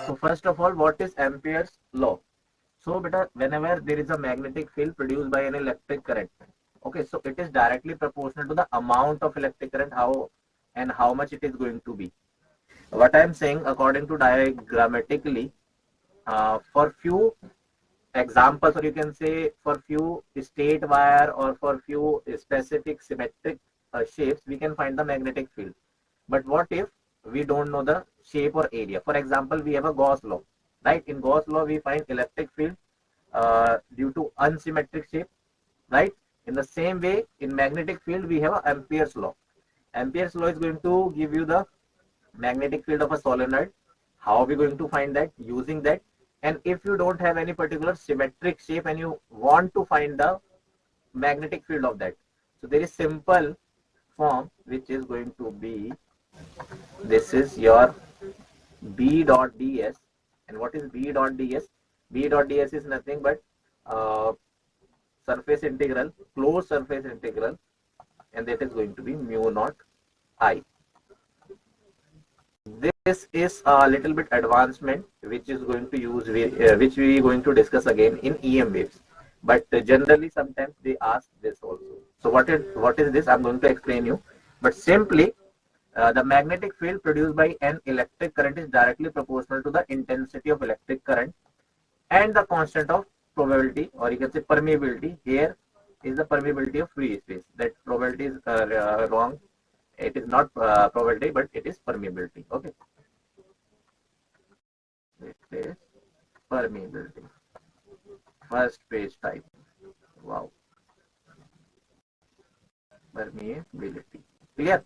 So first of all, what is Ampere's law? So beta, whenever there is a magnetic field produced by an electric current, okay, so it is directly proportional to the amount of electric current, how much it is going to be. What I am saying, according to diagrammatically, for few examples, or you can say for few straight wire or for few specific symmetric shapes, we can find the magnetic field. But what if we don't know the shape or area? For example, we have a Gauss law, right? In Gauss law, we find electric field due to unsymmetric shape, right? In the same way, in magnetic field, we have Ampere's law. Ampere's law is going to give you the magnetic field of a solenoid. How are we going to find that? Using that. And if you don't have any particular symmetric shape and you want to find the magnetic field of that, so there is simple form which is going to be, this is your B dot ds. And what is B dot ds? B dot ds is nothing but surface integral, closed surface integral, and that is going to be mu naught I. This is a little bit advancement which is going to use, which we are going to discuss again in EM waves. But generally sometimes they ask this also. So what is this? I'm going to explain you. But simply, the magnetic field produced by an electric current is directly proportional to the intensity of electric current and the constant of probability, or you can say permeability. Here is the permeability of free space. That probability is wrong. It is not probability, but it is permeability. Okay. It is permeability. First page type. Wow. Permeability. Clear?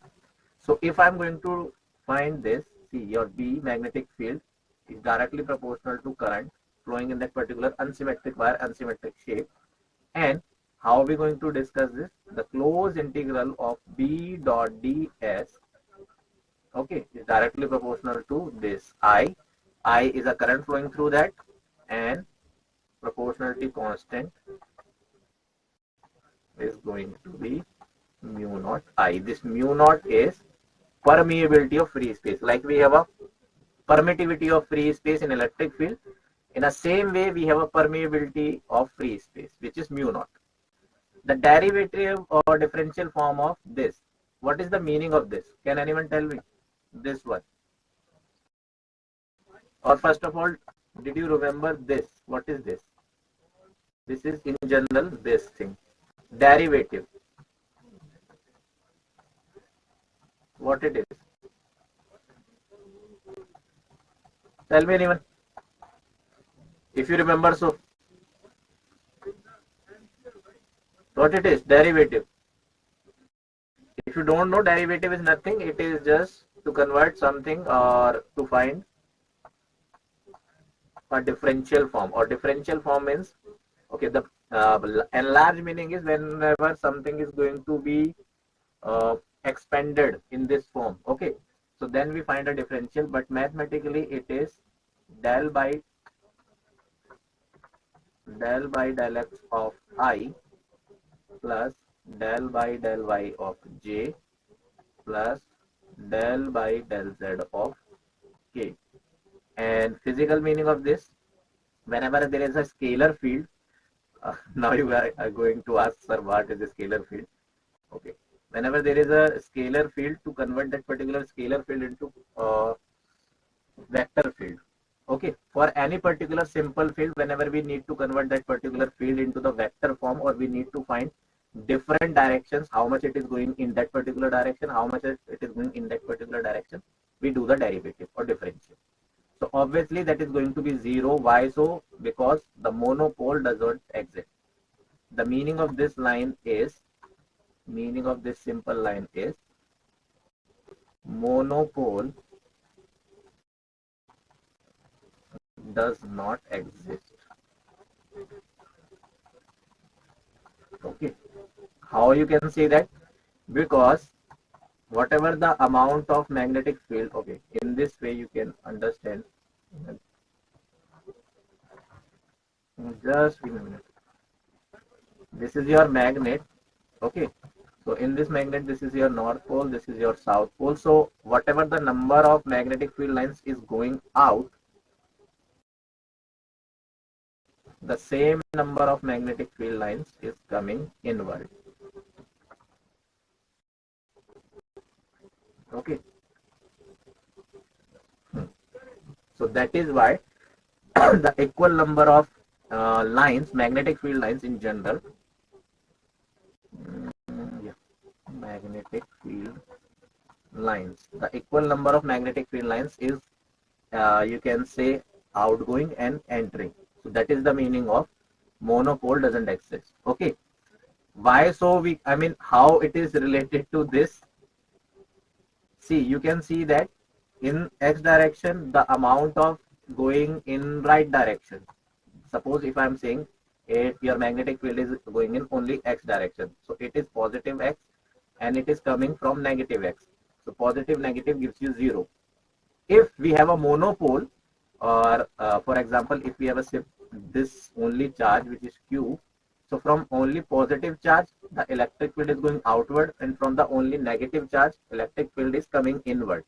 So if I'm going to find this, see, your B magnetic field is directly proportional to current flowing in that particular unsymmetric wire, unsymmetric shape. And how are we going to discuss this? The closed integral of B dot ds, okay, is directly proportional to this I. I is a current flowing through that, and proportionality constant is going to be mu naught I. This mu naught is permeability of free space. Like we have a permittivity of free space in electric field, in the same way we have a permeability of free space, which is mu naught. The derivative or differential form of this, what is the meaning of this? Can anyone tell me? This one. Or first of all, did you remember this? What is this? This is in general this thing. Derivative. What it is? Tell me anyone. If you remember, so what it is? Derivative. If you don't know, derivative is nothing. It is just to convert something or to find a differential form. Or differential form means, okay, the enlarged meaning is whenever something is going to be expanded in this form. Okay, so then we find a differential, but mathematically it is del by del x of I plus del by del y of j plus del by del z of k. And physical meaning of this, whenever there is a scalar field, now you are going to ask, sir, what is a scalar field? Okay, whenever there is a scalar field, to convert that particular scalar field into vector field. Okay, for any particular simple field, whenever we need to convert that particular field into the vector form, or we need to find different directions, how much it is going in that particular direction, how much it is going in that particular direction, we do the derivative or differential. So obviously that is going to be 0. Why so? Because the monopole does not exist. The meaning of this line is, meaning of this simple line is, monopole does not exist. Okay, how you can say that? Because whatever the amount of magnetic field, okay, in this way you can understand. Just give me a minute. This is your magnet. Okay, so in this magnet, this is your north pole, this is your south pole. So whatever the number of magnetic field lines is going out, the same number of magnetic field lines is coming inward. Okay. So that is why the equal number of lines, magnetic field lines in general, magnetic field lines, the equal number of magnetic field lines is, you can say, outgoing and entering. So that is the meaning of monopole doesn't exist. Okay. Why so weak? I mean, how it is related to this? See, you can see that in x direction, the amount of going in right direction. Suppose if I am saying your magnetic field is going in only x direction. So it is positive x and it is coming from negative x. So positive negative gives you 0. If we have a monopole, or for example, if we have this only charge which is q, so from only positive charge, the electric field is going outward, and from the only negative charge, electric field is coming inward.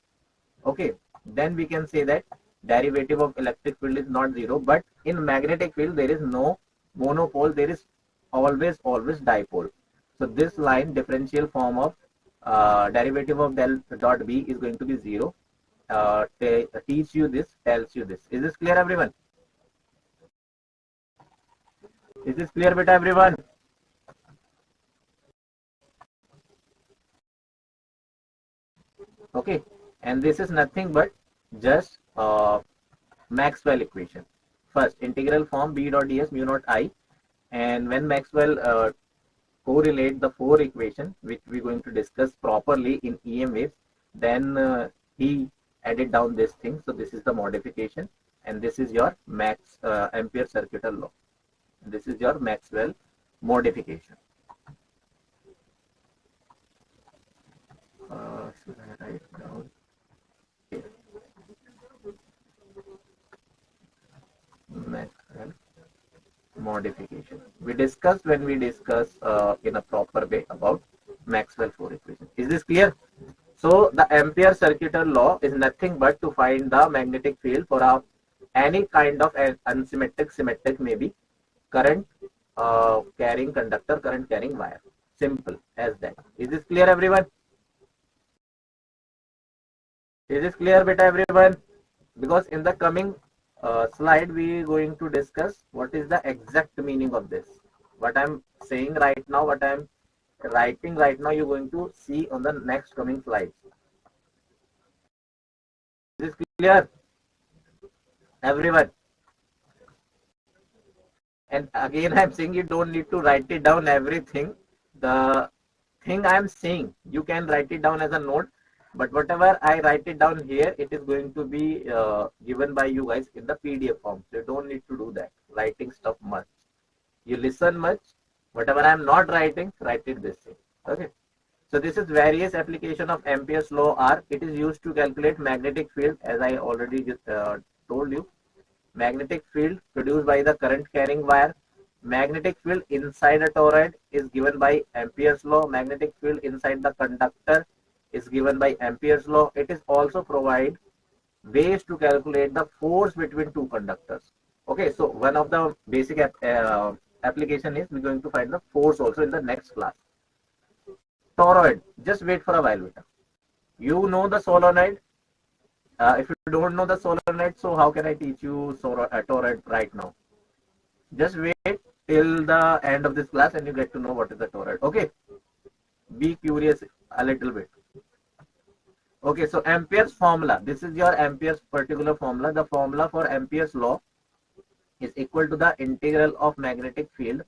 Okay, then we can say that derivative of electric field is not 0, but in magnetic field there is no monopole, there is always dipole. So this line, differential form of derivative of del dot B is going to be 0. Teach you this, tells you this. Is this clear, everyone? Is this clear, beta, everyone? Okay, and this is nothing but just Maxwell equation. First, integral form B dot ds mu naught I, and when Maxwell correlate the 4 equation which we're going to discuss properly in EM waves, then he added down this thing. So this is the modification, and this is your Ampere circuital law. This is your Maxwell modification. Should I write down? Okay. Maxwell modification. We discussed when we discuss in a proper way about Maxwell 4 equation. Is this clear? So the Ampere circuital law is nothing but to find the magnetic field for any kind of unsymmetric, symmetric, maybe current carrying conductor, current carrying wire. Simple as that. Is this clear, everyone? Is this clear, beta, everyone? Because in the coming slide we are going to discuss what is the exact meaning of this. What I'm saying right now, what I'm writing right now, you're going to see on the next coming slides. Is this clear, everyone? And again, I'm saying you don't need to write it down everything. The thing I'm saying, you can write it down as a note, but whatever I write it down here, it is going to be given by you guys in the PDF form. So you don't need to do that, writing stuff much. You listen much. Whatever I'm not writing, write it this way. Okay. So this is various application of Ampere's law are. It is used to calculate magnetic field, as I already just told you. Magnetic field produced by the current carrying wire. Magnetic field inside a toroid is given by Ampere's law. Magnetic field inside the conductor is given by Ampere's law. It is also provide ways to calculate the force between two conductors. Okay, so one of the basic application is we're going to find the force also in the next class. Toroid, just wait for a while, beta. You know the solenoid. If you don't know the solenoid, so how can I teach you toroid right now? Just wait till the end of this class and you get to know what is the toroid. Okay, be curious a little bit. Okay, so Ampere's formula. This is your Ampere's particular formula. The formula for Ampere's law is equal to the integral of magnetic field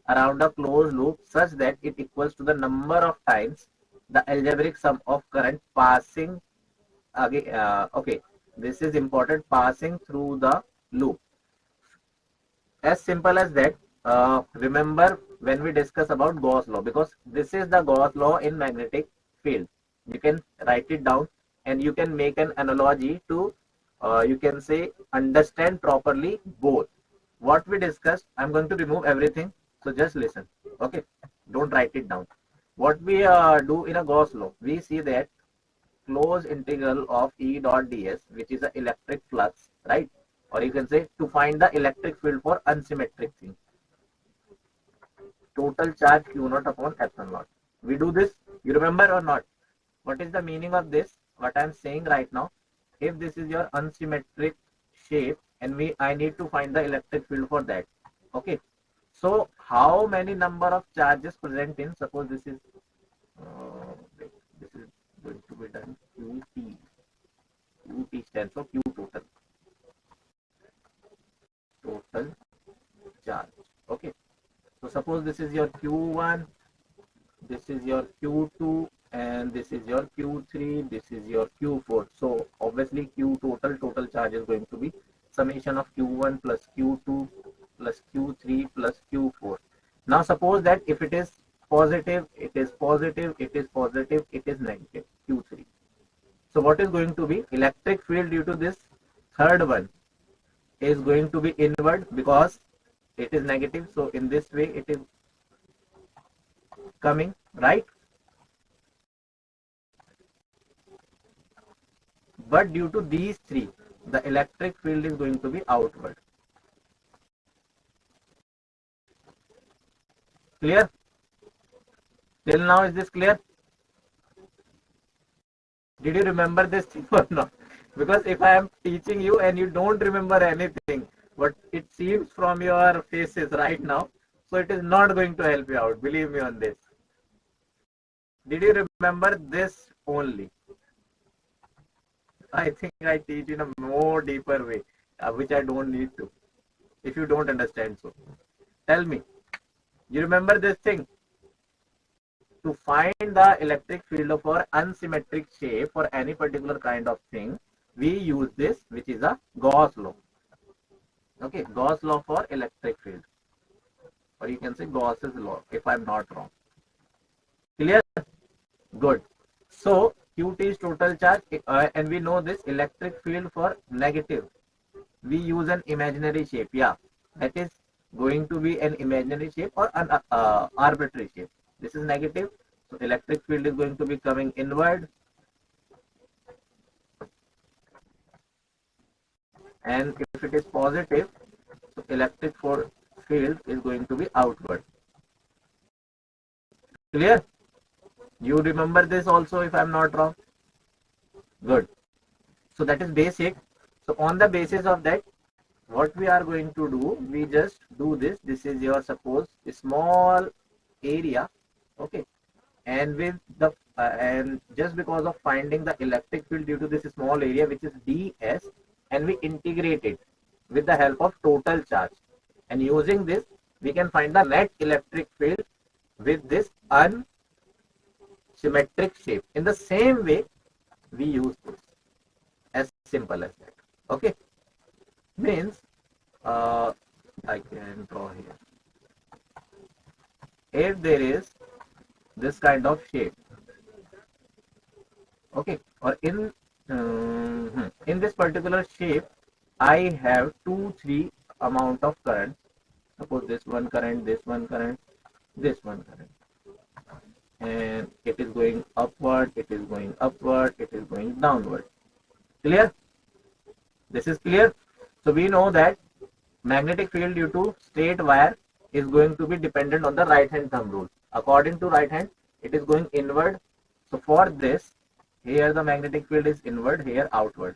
around a closed loop such that it equals to the number of times the algebraic sum of current passing. Okay, this is important, passing through the loop. As simple as that. Remember when we discuss about Gauss law, because this is the Gauss law in magnetic field. You can write it down and you can make an analogy to, you can say, understand properly both. What we discussed, I'm going to remove everything. So just listen. Okay, don't write it down. What we do in a Gauss law, we see that closed integral of E dot ds, which is an electric flux, right, or you can say to find the electric field for unsymmetric thing. Total charge Q naught upon epsilon naught. We do this, you remember or not? What is the meaning of this? What I am saying right now, if this is your unsymmetric shape and I need to find the electric field for that. Okay. So how many number of charges present in, suppose this is going to be done QT. QT stands for Q total. Total charge. Okay. So suppose this is your Q1, this is your Q2, and this is your Q3, this is your Q4. So obviously total charge is going to be summation of Q1 plus Q2 plus Q3 plus Q4. Now suppose that if it is positive, it is positive, it is positive, it is negative, Q3. So what is going to be electric field due to this third one is going to be inward because it is negative. So in this way it is coming, right? But due to these three, the electric field is going to be outward. Clear? Till now, is this clear? Did you remember this thing or not? Because if I am teaching you and you don't remember anything, what it seems from your faces right now, so it is not going to help you out. Believe me on this. Did you remember this only? I think I teach in a more deeper way, which I don't need to. If you don't understand, so tell me. You remember this thing? To find the electric field of our unsymmetric shape for any particular kind of thing, we use this, which is a Gauss law. Okay, Gauss law for electric field. Or you can say Gauss's law, if I'm not wrong. Clear? Good. So Qt is total charge, and we know this electric field for negative. We use an imaginary shape. Yeah, that is going to be an imaginary shape or an arbitrary shape. This is negative, so electric field is going to be coming inward, and if it is positive, so electric field is going to be outward. Clear? You remember this also, if I'm not wrong? Good. So that is basic. So on the basis of that, what we are going to do, we just do this. This is your, suppose, a small area. Okay. And with the and just because of finding the electric field due to this small area, which is ds, and we integrate it with the help of total charge, and using this we can find the net electric field with this unsymmetric shape. In the same way we use this, as simple as that. Okay, means I can draw here. If there is this kind of shape, okay, or in this particular shape, I have 3 amount of currents. Suppose this one current, this one current, this one current, and it is going upward, it is going upward, it is going downward. Clear? This is clear. So we know that magnetic field due to straight wire is going to be dependent on the right hand thumb rule. According to right hand, it is going inward. So for this, here the magnetic field is inward, here outward.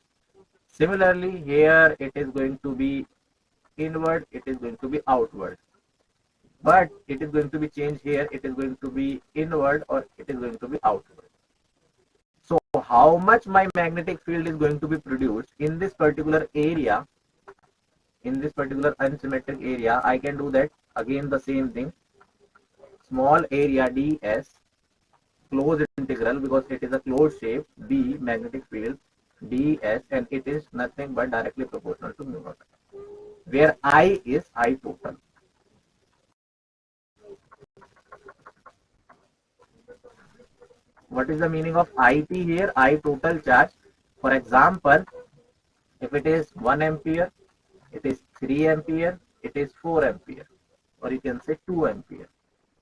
Similarly, here it is going to be inward, it is going to be outward. But it is going to be changed here, it is going to be inward or it is going to be outward. So how much my magnetic field is going to be produced in this particular area, in this particular unsymmetric area, I can do that again the same thing. Small area ds, closed integral, because it is a closed shape, b magnetic field ds, and it is nothing but directly proportional to mu naught, where I is I total. What is the meaning of IT here? I total charge. For example, if it is 1 ampere, it is 3 ampere, it is 4 ampere, or you can say 2 ampere.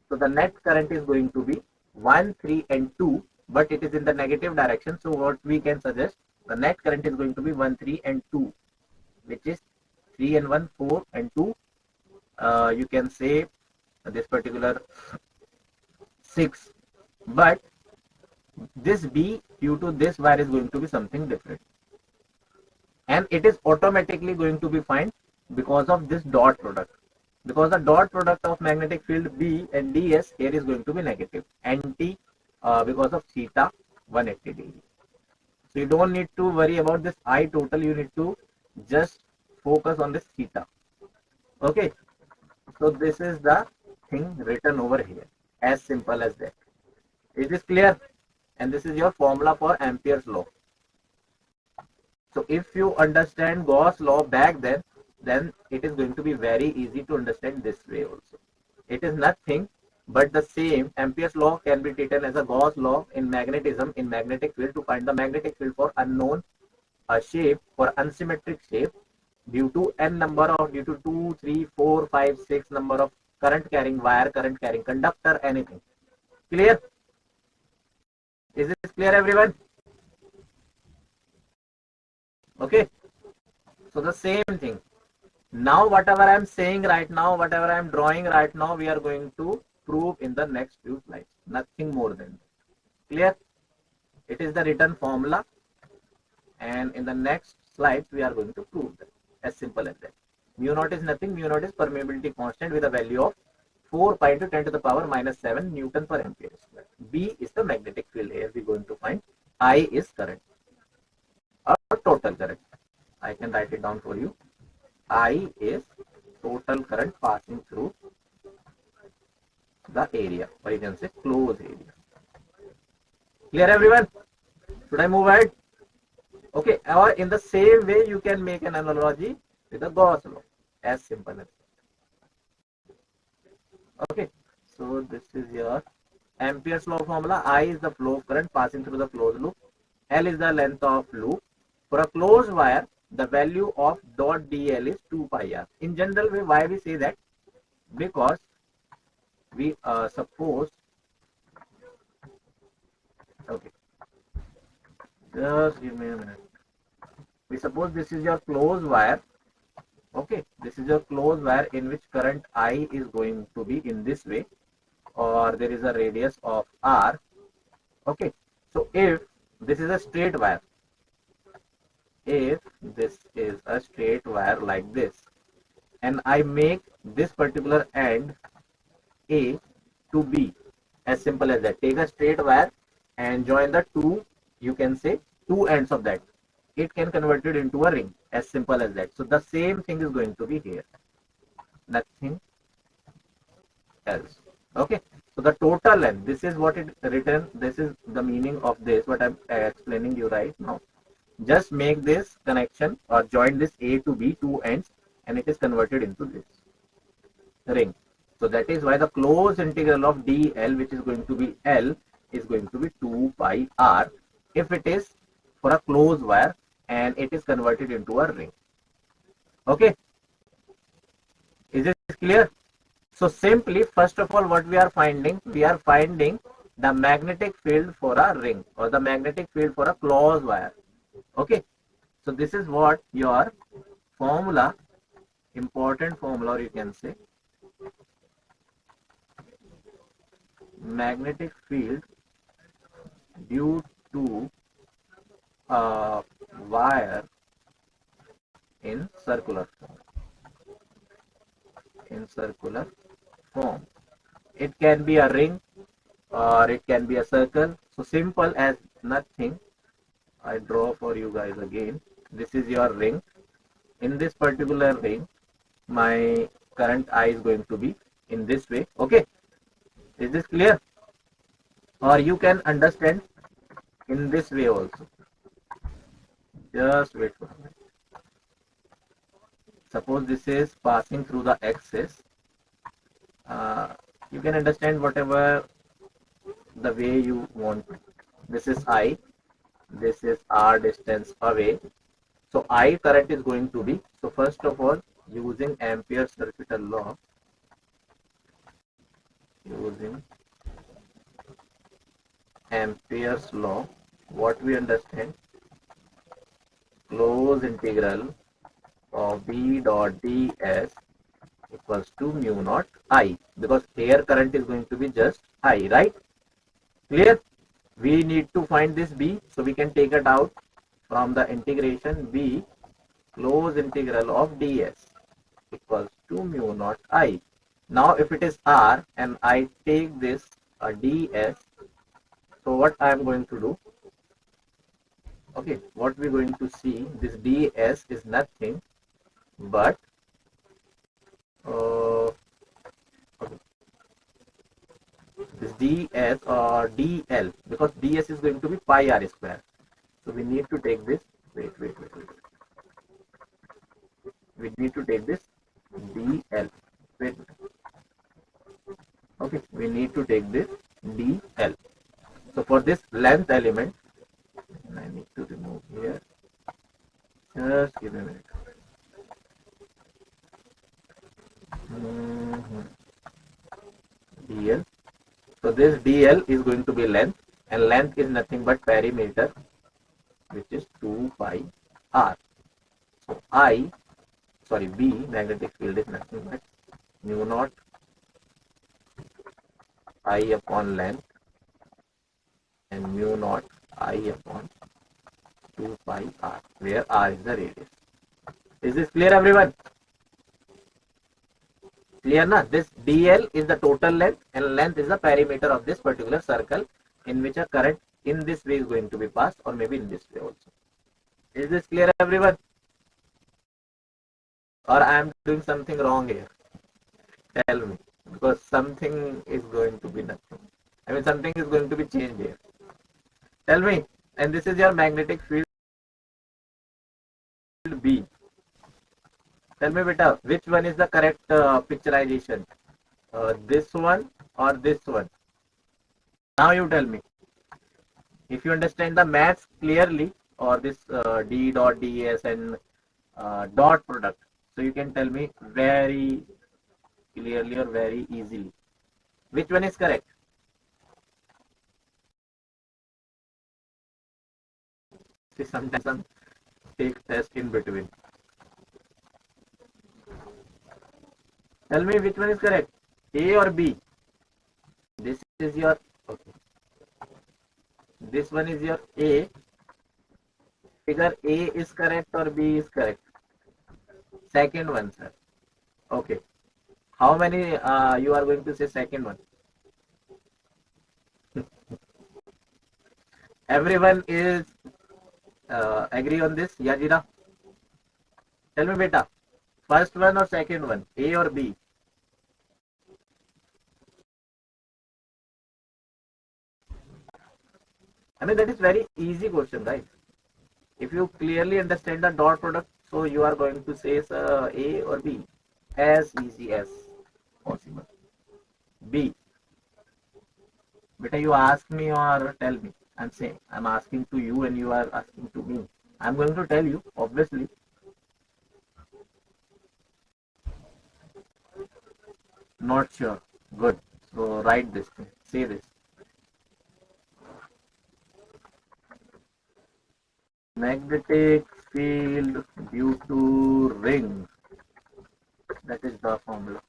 So the net current is going to be 1, 3 and 2, but it is in the negative direction. So what we can suggest, the net current is going to be 1, 3 and 2, which is 3 and 1 4 and 2 you can say this particular 6, but this B due to this wire is going to be something different, and it is automatically going to be fine because of this dot product, because the dot product of magnetic field B and ds here is going to be negative anti because of theta 180 degree. So you don't need to worry about this I total, you need to just focus on this theta. Okay, so this is the thing written over here, as simple as that. Is this clear? And this is your formula for Ampere's law. So if you understand Gauss law back then it is going to be very easy to understand this way also. It is nothing but the same. Ampere's law can be taken as a Gauss law in magnetism, in magnetic field, to find the magnetic field for unknown shape, for unsymmetric shape, due to n number of, due to 2, 3, 4, 5, 6 number of current carrying wire, current carrying conductor, anything. Clear? Is this clear, everyone? Okay. So the same thing. Now whatever I am saying right now, whatever I am drawing right now, we are going to prove in the next few slides. Nothing more than that. Clear? It is the written formula, and in the next slides we are going to prove that. As simple as that. Mu naught is nothing. Mu naught is permeability constant with a value of 4 pi to 10 to the power minus 7 Newton per ampere square. B is the magnetic field. Here we are going to find. I is current or total current. I can write it down for you. I is total current passing through the area, or you can say closed area. Clear, everyone? Should I move ahead? Okay, or in the same way you can make an analogy with the Gauss law, as simple as that. Okay, so this is your Ampere's law formula. I is the flow of current passing through the closed loop. L is the length of loop. For a closed wire, the value of dot dl is 2 pi r. In general way, why we say that? Because we suppose, okay, just give me a minute. We suppose this is your closed wire. Okay, this is your closed wire in which current I is going to be in this way, or there is a radius of r. Okay, so if this is a straight wire, if this is a straight wire like this, and I make this particular end A to B, as simple as that. Take a straight wire and join the two, you can say, two ends of that. It can convert it into a ring, as simple as that. So the same thing is going to be here, nothing else. Okay, so the total length, this is what it written, this is the meaning of this, what I'm explaining you right now. Just make this connection or join this A to B, two ends, and it is converted into this ring. So that is why the closed integral of dl, which is going to be L, is going to be 2 pi r if it is for a closed wire and it is converted into a ring. Okay, is this clear? So simply, first of all, what we are finding the magnetic field for a ring or the magnetic field for a closed wire. Okay, so this is what your formula, important formula, or you can say magnetic field due to a wire in circular form. In circular form, it can be a ring or it can be a circle. So simple as nothing. I draw for you guys again. This is your ring. In this particular ring, my current I is going to be in this way. Okay, is this clear? Or you can understand in this way also. Just wait for a minute. Suppose this is passing through the axis. You can understand whatever the way you want. This is I, this is r distance away. So I current is going to be, so first of all, using Ampere's circuital law, what we understand, close integral of B dot ds equals to mu naught I, because here current is going to be just I, right? Clear? We need to find this B, so we can take it out from the integration. B close integral of ds equals to mu naught I. Now if it is R and I take this ds, so what I am going to do, okay, what we're going to see, this ds is nothing but okay, this ds or dl, because ds is going to be pi r square. So we need to take this, wait. We need to take this dl. Wait. Okay, we need to take this dl. So for this length element, I need to remove here. Just give me a minute. dl. So this dl is going to be length, and length is nothing but perimeter, which is 2 pi r. So B, magnetic field, is nothing but mu naught I upon length and mu naught I upon 2 pi r, where r is the radius. Is this clear, everyone? Clear na? This dl is the total length, and length is the perimeter of this particular circle in which a current in this way is going to be passed, or maybe in this way also. Is this clear, everyone? Or I am doing something wrong here? Tell me, because something is going to be nothing. I mean, something is going to be changed here. Tell me. And this is your magnetic field B. Tell me, beta, which one is the correct picturization? This one or this one? Now you tell me. If you understand the maths clearly, or this d dot ds and dot product, so you can tell me very clearly or very easily which one is correct. See, sometimes some take test in between. Tell me which one is correct, A or B. This is your, okay, this one is your A. Figure A is correct or B is correct? Second one, sir. Okay. How many you are going to say second one? Everyone is agree on this? Yajira? Tell me, beta. First one or second one? A or B? I mean, that is very easy question, right? If you clearly understand the dot product, so you are going to say A or B. As easy as possible. B. Beta, you ask me or tell me? I'm saying, I'm asking to you and you are asking to me. I'm going to tell you, obviously. Not sure. Good. So write this thing. Say this. Magnetic field due to ring. That is the formula.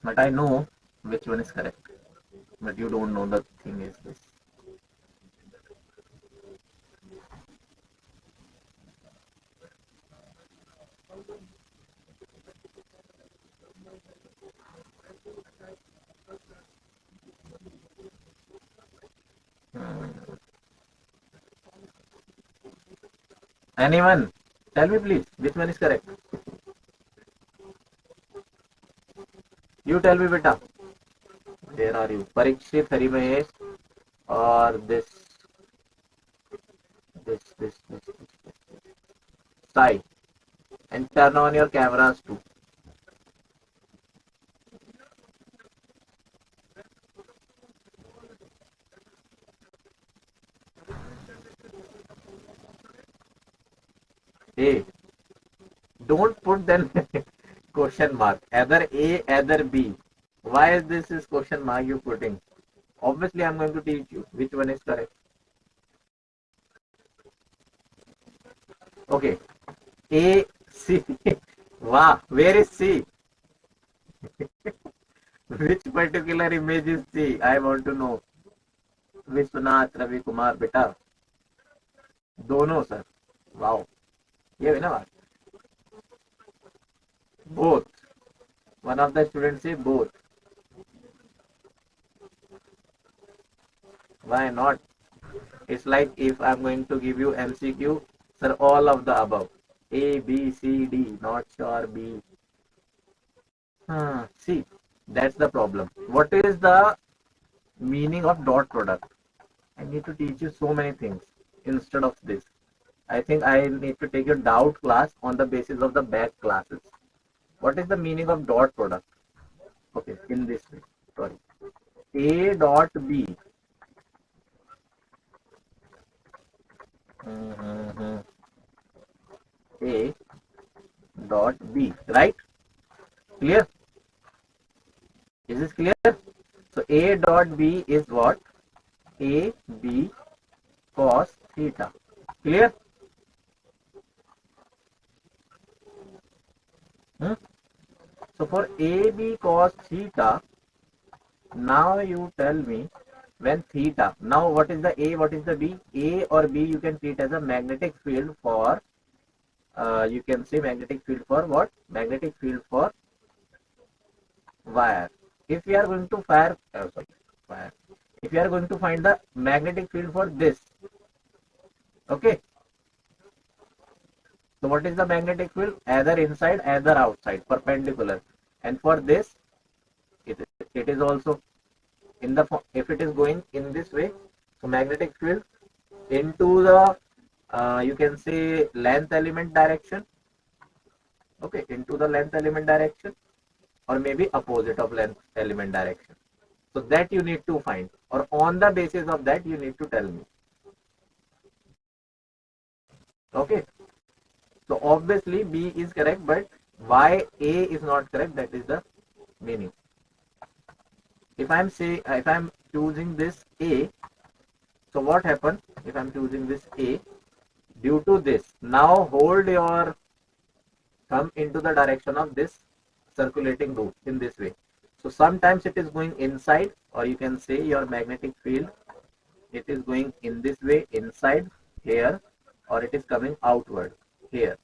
But I know which one is correct. But you don't know the thing is this. Anyone? Tell me please, which one is correct? You tell me, beta. Where are you? Parikshit, Harimahesh, or this. Sai. And turn on your cameras too. A. Don't put then question mark. Either A, either B. Why is this is question mark you putting? Obviously, I'm going to teach you which one is correct. Okay. A, C. Wow, where is C? Which particular image is C? I want to know. Vishwanath Ravi Kumar बेटा दोनों sir wow ये है ना बात both one of the students say both why not it's like if I'm going to give you MCQ sir all of the above A B C D not sure B see that's the problem what is the meaning of dot product I need to teach you so many things instead of this I think I need to take a doubt class on the basis of the back classes. What is the meaning of dot product? Okay, in this way. Sorry. A dot B. A dot B. Right? Clear? Is this clear? So A dot B is what? A B cos theta. Clear? So for AB cos theta, now you tell me when theta. Now what is the A, what is the B? A or B you can treat as a magnetic field for, you can say magnetic field for what? Magnetic field for wire. If we are going to fire, if you are going to find the magnetic field for this, okay. So what is the magnetic field? Either inside, either outside, perpendicular. And for this, it is also in the if it is going in this way, so magnetic field into the you can say length element direction. Okay, into the length element direction, or maybe opposite of length element direction. So that you need to find, or on the basis of that you need to tell me. Okay. So obviously B is correct, but why A is not correct? That is the meaning. If I'm choosing this A, so what happens if I'm choosing this A? Due to this, now hold your thumb into the direction of this circulating loop in this way. So sometimes it is going inside, or you can say your magnetic field, it is going in this way inside here, or it is coming outward here.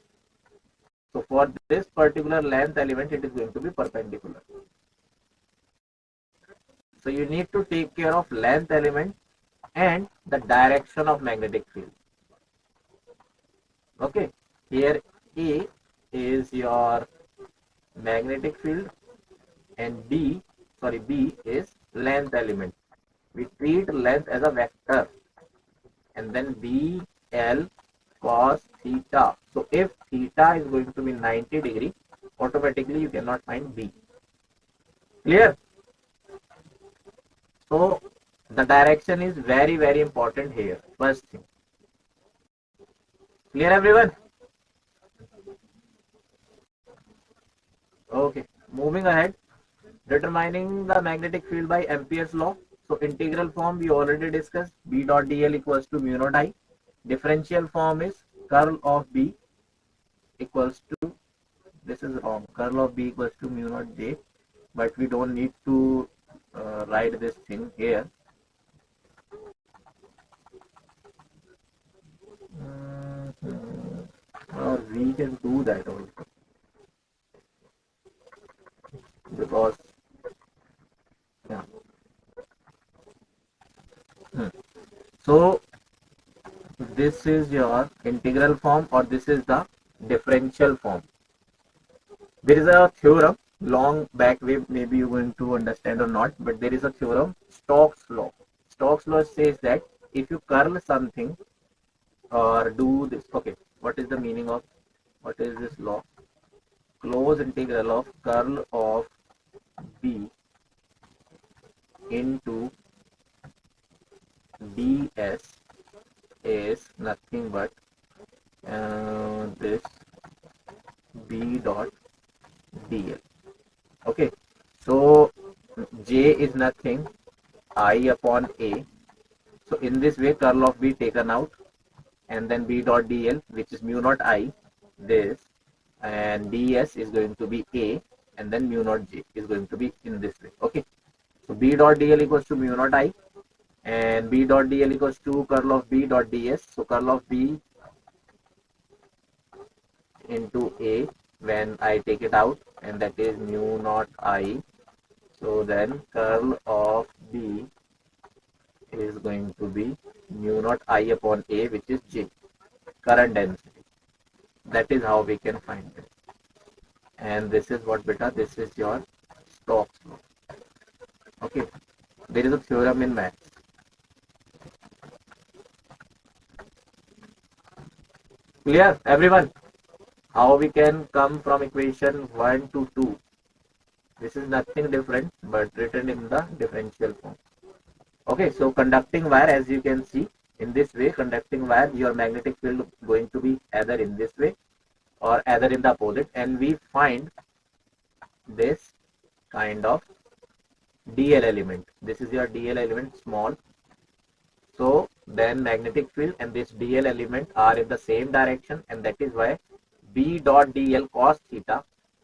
So for this particular length element, it is going to be perpendicular. So you need to take care of length element and the direction of magnetic field. Okay, here A is your magnetic field and B is length element. We treat length as a vector and then B L cos theta. So if theta is going to be 90 degree, automatically you cannot find B. Clear? So the direction is very, very important here. First thing. Clear everyone? Okay, moving ahead. Determining the magnetic field by Ampere's law. So integral form we already discussed. B dot dl equals to mu naught I. Differential form is curl of B equals to, this is wrong, curl of B equals to mu naught J, but we don't need to write this thing here. Or we can do that also, because yeah. So this is your integral form, or this is the differential form. There is a theorem long back way, maybe you're going to understand or not, but there is a theorem, Stokes law. Stokes law says that if you curl something or do this, okay, what is the meaning of, what is this law? Close integral of curl of B into ds is nothing but this B dot dl. Okay, so J is nothing I upon A. So in this way, curl of B taken out, and then B dot dl, which is mu naught I, this, and ds is going to be A, and then mu naught J is going to be in this way. Okay. So B dot dl equals to mu naught I, and B dot dl equals to curl of B dot ds. So curl of B into A when I take it out, and that is mu naught I. So then curl of B is going to be mu naught I upon A, which is J, current density. That is how we can find it. And this is what, beta, this is your Stokes law. Okay. There is a theorem in maths. Clear, everyone? How we can come from equation 1 to 2. This is nothing different but written in the differential form. Okay, so conducting wire, as you can see, in this way, conducting wire, your magnetic field going to be either in this way or either in the opposite, and we find this kind of DL element. This is your DL element, small. So then magnetic field and this DL element are in the same direction, and that is why B dot DL cos theta,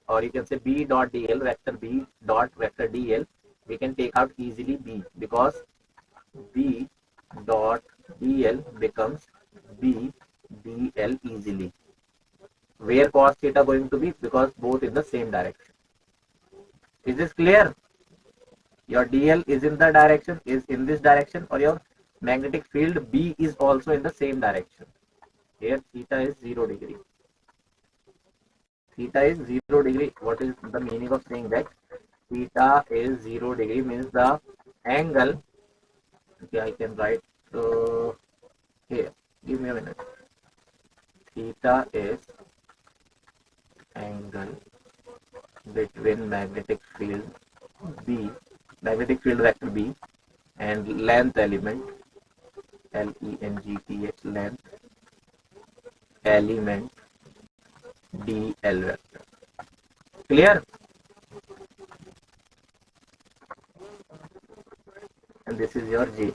or you can say B dot DL vector B dot vector DL, we can take out easily B, because B dot DL becomes B DL easily. Where cos theta going to be? Because both in the same direction. Is this clear? Your DL is in the direction, is in this direction, or your magnetic field B is also in the same direction. Here theta is 0 degree. Theta is 0 degree. What is the meaning of saying that? Theta is 0 degree means the angle. Okay, I can write here. Give me a minute. Theta is angle between magnetic field B, magnetic field vector B, and length element, Length element DL vector. Clear? And this is your J.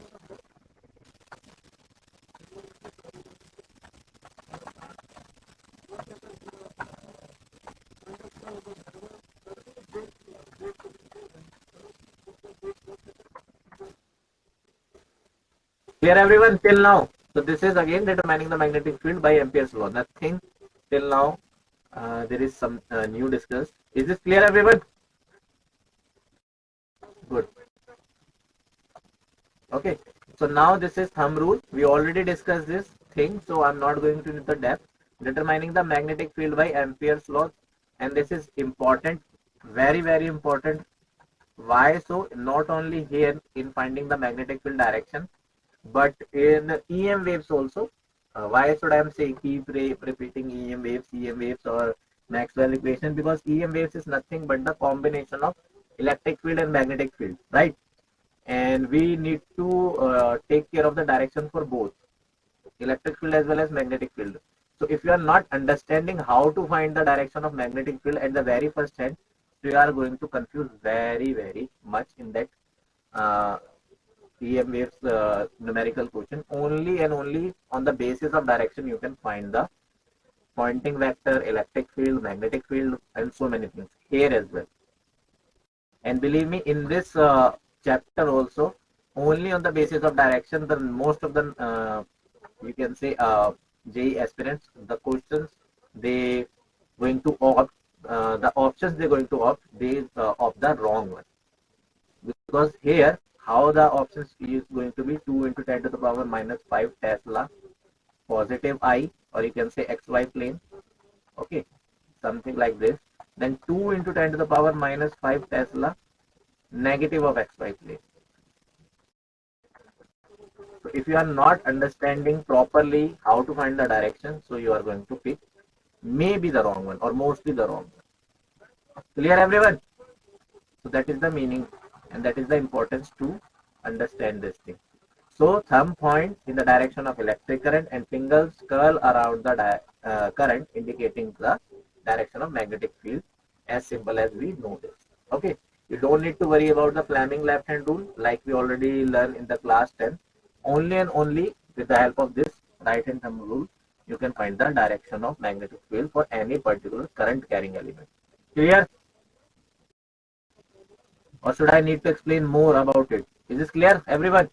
Clear, everyone, till now? So this is again determining the magnetic field by Ampere's law. Nothing till now. There is some new discussed. Is this clear, everyone? Good. Okay. So now this is thumb rule. We already discussed this thing, so I'm not going to the depth. Determining the magnetic field by Ampere's law, and this is important, very very important. Why so? Not only here in finding the magnetic field direction, but in EM waves also. Why should I am saying keep repeating EM waves, or Maxwell equation? Because EM waves is nothing but the combination of electric field and magnetic field, right? And we need to take care of the direction for both electric field as well as magnetic field. So if you are not understanding how to find the direction of magnetic field at the very first hand, you are going to confuse very very much in that EM waves numerical question. Only and only on the basis of direction you can find the pointing vector, electric field, magnetic field, and so many things here as well. And believe me, in this chapter also, only on the basis of direction, the most of the you can say JEE aspirants, the questions they going to opt, the options they going to opt, they opt the wrong one, because here how the options is going to be 2 into 10 to the power minus 5 Tesla positive I, or you can say XY plane. Okay, something like this. Then 2 into 10 to the power minus 5 Tesla negative of XY plane. So if you are not understanding properly how to find the direction, so you are going to pick maybe the wrong one or mostly the wrong one. Clear, everyone? So that is the meaning, and that is the importance to understand this thing. So thumb points in the direction of electric current, and fingers curl around the current, indicating the direction of magnetic field. As simple as we know this. Okay. You don't need to worry about the Fleming left hand rule like we already learned in the class 10. Only and only with the help of this right hand thumb rule you can find the direction of magnetic field for any particular current carrying element. Clear? Or should I need to explain more about it? Is this clear, everyone?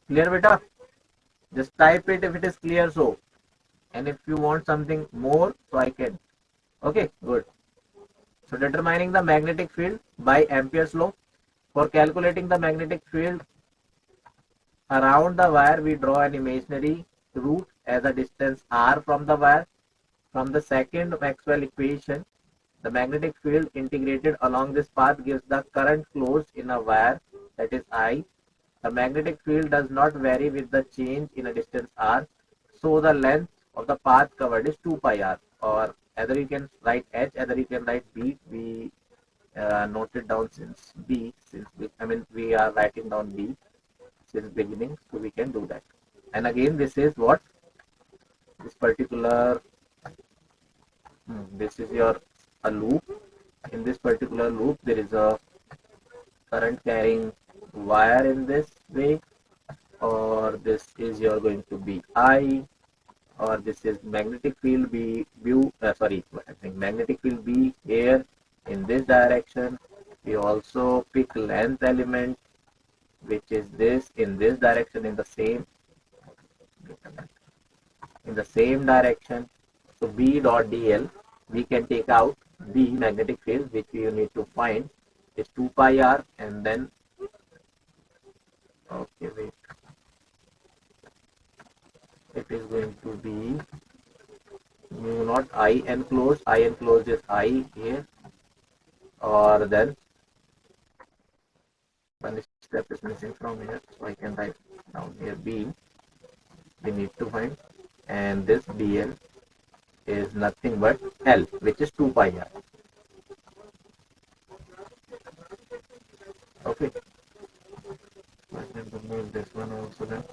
Clear, beta? Just type it if it is clear so. And if you want something more, so I can. Okay, good. So determining the magnetic field by Ampere's law. For calculating the magnetic field around the wire, we draw an imaginary root as a distance r from the wire. From the second Maxwell equation, the magnetic field integrated along this path gives the current closed in a wire, that is I. The magnetic field does not vary with the change in a distance r, so the length of the path covered is 2 pi r, or either you can write h, either you can write b. We noted down since b, we are writing down b since beginning, so we can do that. And again, this is what this particular this is your a loop. In this particular loop, there is a current carrying wire in this way, or this is your going to be I, or this is magnetic field B, magnetic field B here in this direction. We also pick length element, which is this in this direction in the same direction. So B dot dl, we can take out B magnetic field, which you need to find is 2 pi r, and then okay, wait, it is going to be mu naught I enclosed. I enclosed is I here, or then one step is missing from here, so I can write down here B. We need to find, and this dl is nothing but L, which is 2 pi r. Okay. I can remove this one also then.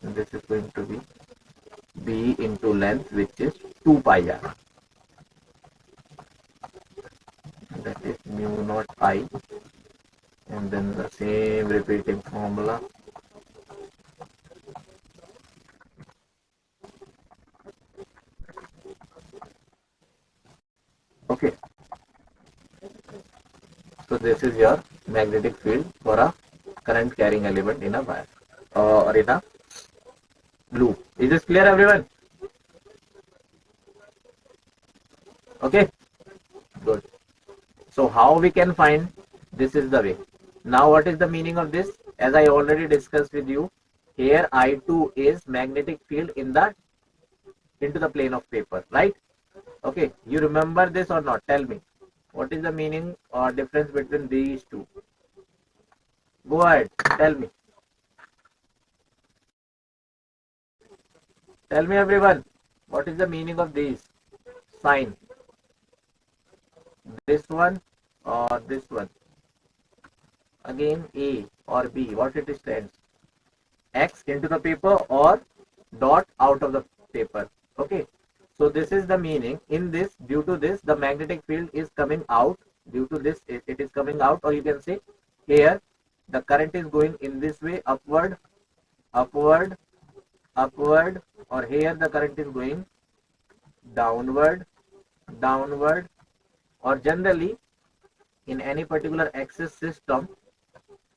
And this is going to be B into length, which is 2 pi r. That is mu naught I. And then the same repeating formula. Okay. So this is your magnetic field for a current carrying element in a wire or in a loop. Is this clear, everyone? Okay, good. So how we can find? This is the way. Now what is the meaning of this? As I already discussed with you, here I2 is magnetic field into the plane of paper, right? Okay, you remember this or not? Tell me. What is the meaning or difference between these two? Go ahead, tell me. Tell me, everyone, what is the meaning of these sign? This one or this one? Again, A or B, what it stands? X into the paper or dot out of the paper. Okay, so this is the meaning. In this, due to this, the magnetic field is coming out. Due to this, it is coming out, or you can say here the current is going in this way, upward, upward, upward, or here the current is going downward, downward, or generally in any particular axis system,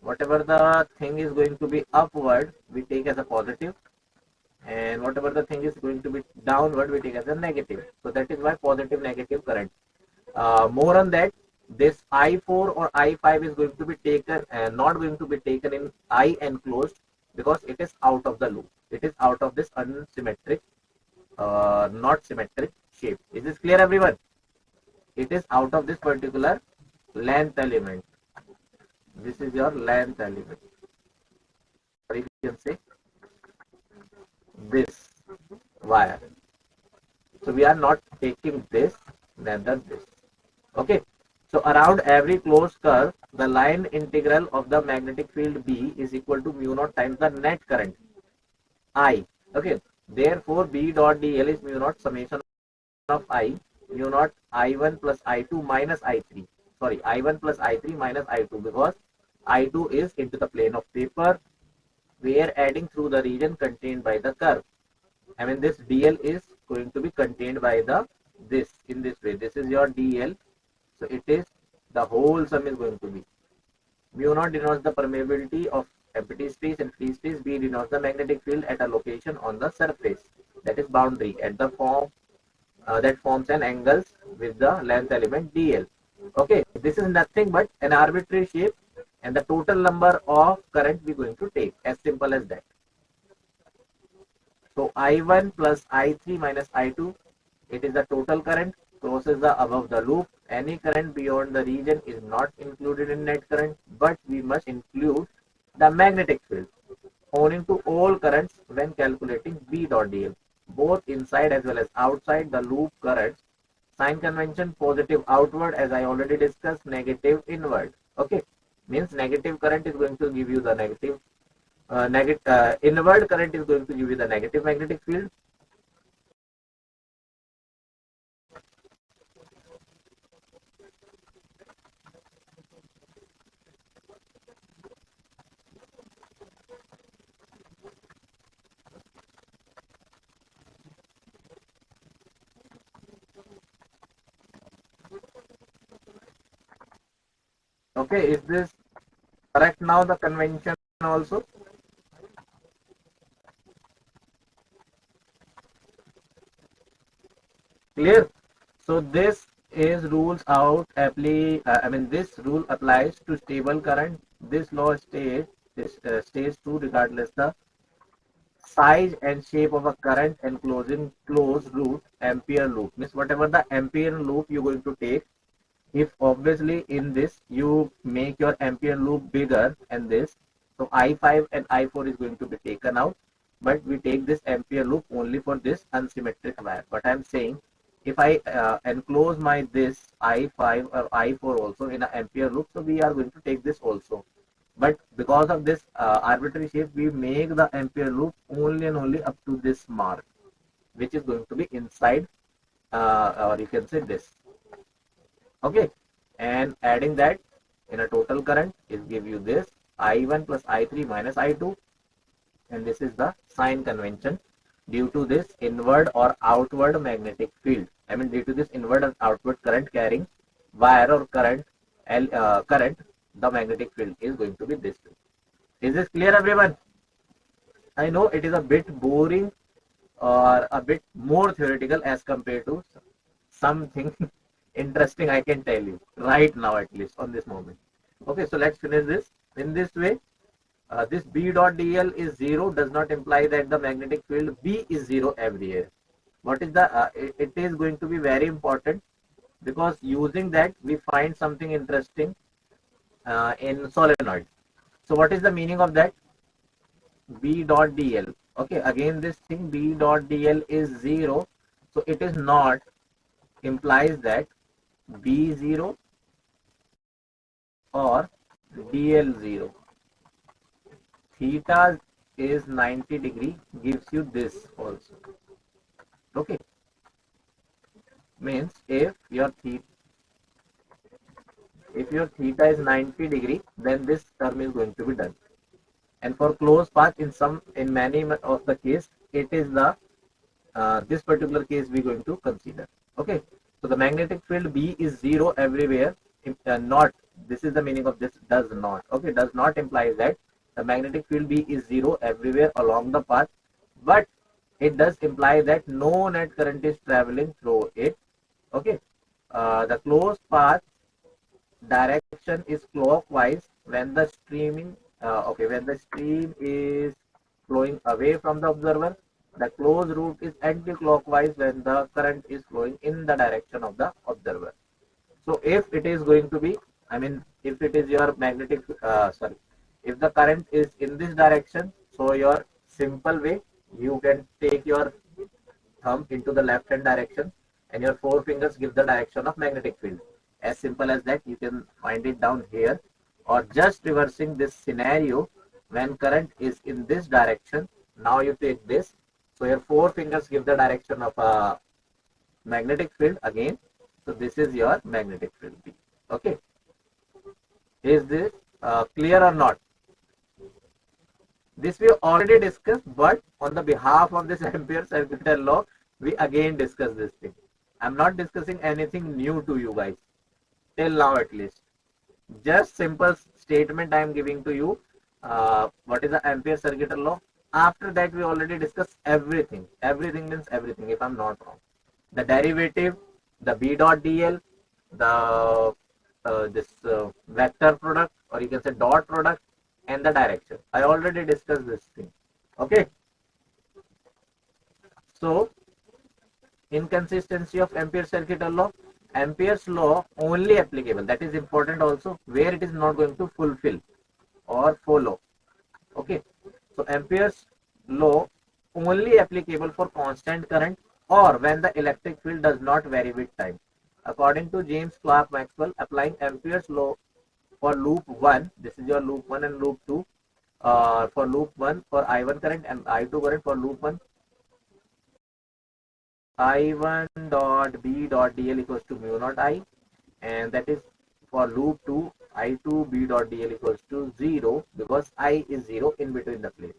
whatever the thing is going to be upward, we take as a positive, and whatever the thing is going to be downward, we take as a negative. So that is why positive negative current. More on that, this I4 or I5 is going to be taken and not going to be taken in I enclosed, because it is out of the loop. It is out of this unsymmetric, not symmetric shape. Is this clear, everyone? It is out of this particular length element. This is your length element, or you can say this wire. So we are not taking this, neither this. Okay. So around every closed curve, the line integral of the magnetic field B is equal to mu naught times the net current I. Okay. Therefore, B dot dl is mu naught summation of I, mu naught I1 plus I2 minus I3. Sorry, I1 plus I3 minus I2, because I2 is into the plane of paper. We are adding through the region contained by the curve. I mean, this dl is going to be contained by the this in this way. This is your dl. So it is the whole sum is going to be mu naught denotes the permeability of empty space and free space. B denotes the magnetic field at a location on the surface, that is boundary, at the form that forms an angle with the length element dl. Okay, this is nothing but an arbitrary shape and the total number of current we are going to take, as simple as that. So I1 plus I3 minus I2, it is the total current, crosses the above the loop. Any current beyond the region is not included in net current, but we must include the magnetic field owing to all currents when calculating B dot dl, both inside as well as outside the loop currents. Sign convention: positive outward, as I already discussed, negative inward. Okay, means negative current is going to give you the negative inward current is going to give you the negative magnetic field. Okay, is this correct now, the convention also? Clear? So this is rules out this rule applies to stable current. This law states stays true regardless the size and shape of a current enclosing closed loop. Ampere loop means whatever the ampere loop you're going to take, if obviously in this you make your ampere loop bigger and this, so I5 and I4 is going to be taken out, but we take this ampere loop only for this unsymmetric wire. But I'm saying if I enclose my this I5 or I4 also in an ampere loop, so we are going to take this also. But because of this arbitrary shape, we make the ampere loop only and only up to this mark, which is going to be inside, or you can say this. Okay, and adding that in a total current is give you this I1 plus I3 minus I2, and this is the sign convention due to this inward or outward magnetic field. I mean, due to this inward and outward current carrying wire or current, the magnetic field is going to be this way. Is this clear, everyone? I know it is a bit boring or a bit more theoretical as compared to something interesting, I can tell you right now, at least on this moment. Okay, so let's finish this. In this way, this B dot dl is 0 does not imply that the magnetic field B is 0 everywhere. What is the it is going to be very important, because using that we find something interesting in solenoid. So what is the meaning of that? B dot dl. Okay, again this thing B dot dl is 0, so it is not implies that B0 or DL0. Theta is 90 degree gives you this also. Okay, means if your theta is 90 degree, then this term is going to be done. And for closed path, in many of the case, it is the this particular case we are going to consider. Okay, so the magnetic field B is 0 everywhere. Not, this is the meaning of this, does not. Okay, does not imply that the magnetic field B is 0 everywhere along the path, but it does imply that no net current is traveling through it. Okay, the closed path direction is clockwise when the when the stream is flowing away from the observer. The closed route is anti-clockwise when the current is flowing in the direction of the observer. So if it is going to be, if it is your if the current is in this direction, so your simple way, you can take your thumb into the left hand direction and your four fingers give the direction of magnetic field. As simple as that, you can find it down here, or just reversing this scenario when current is in this direction. Now you take this So your four fingers give the direction of a magnetic field again. So this is your magnetic field B. Okay. Is this clear or not? This we already discussed, but on the behalf of this Ampere circuital law, we again discuss this thing. I'm not discussing anything new to you guys, till now at least. Just simple statement I am giving to you. What is the Ampere circuital law? After that, we already discussed everything. Everything means everything, if I'm not wrong. The derivative, the B dot dl, the this vector product, or you can say dot product, and the direction. I already discussed this thing. Okay. So, inconsistency of Ampere circuital law. Ampere's law only applicable. That is important also, where it is not going to fulfill or follow. Okay. So, Ampere's law only applicable for constant current or when the electric field does not vary with time. According to James Clerk Maxwell, applying Ampere's law for loop 1, this is your loop 1 and loop 2, for loop 1 for I1 current and I2 current for loop 1, I1 dot B dot dl equals to mu naught I, and that is for loop 2, I2 B dot dl equals to 0 because I is 0 in between the place.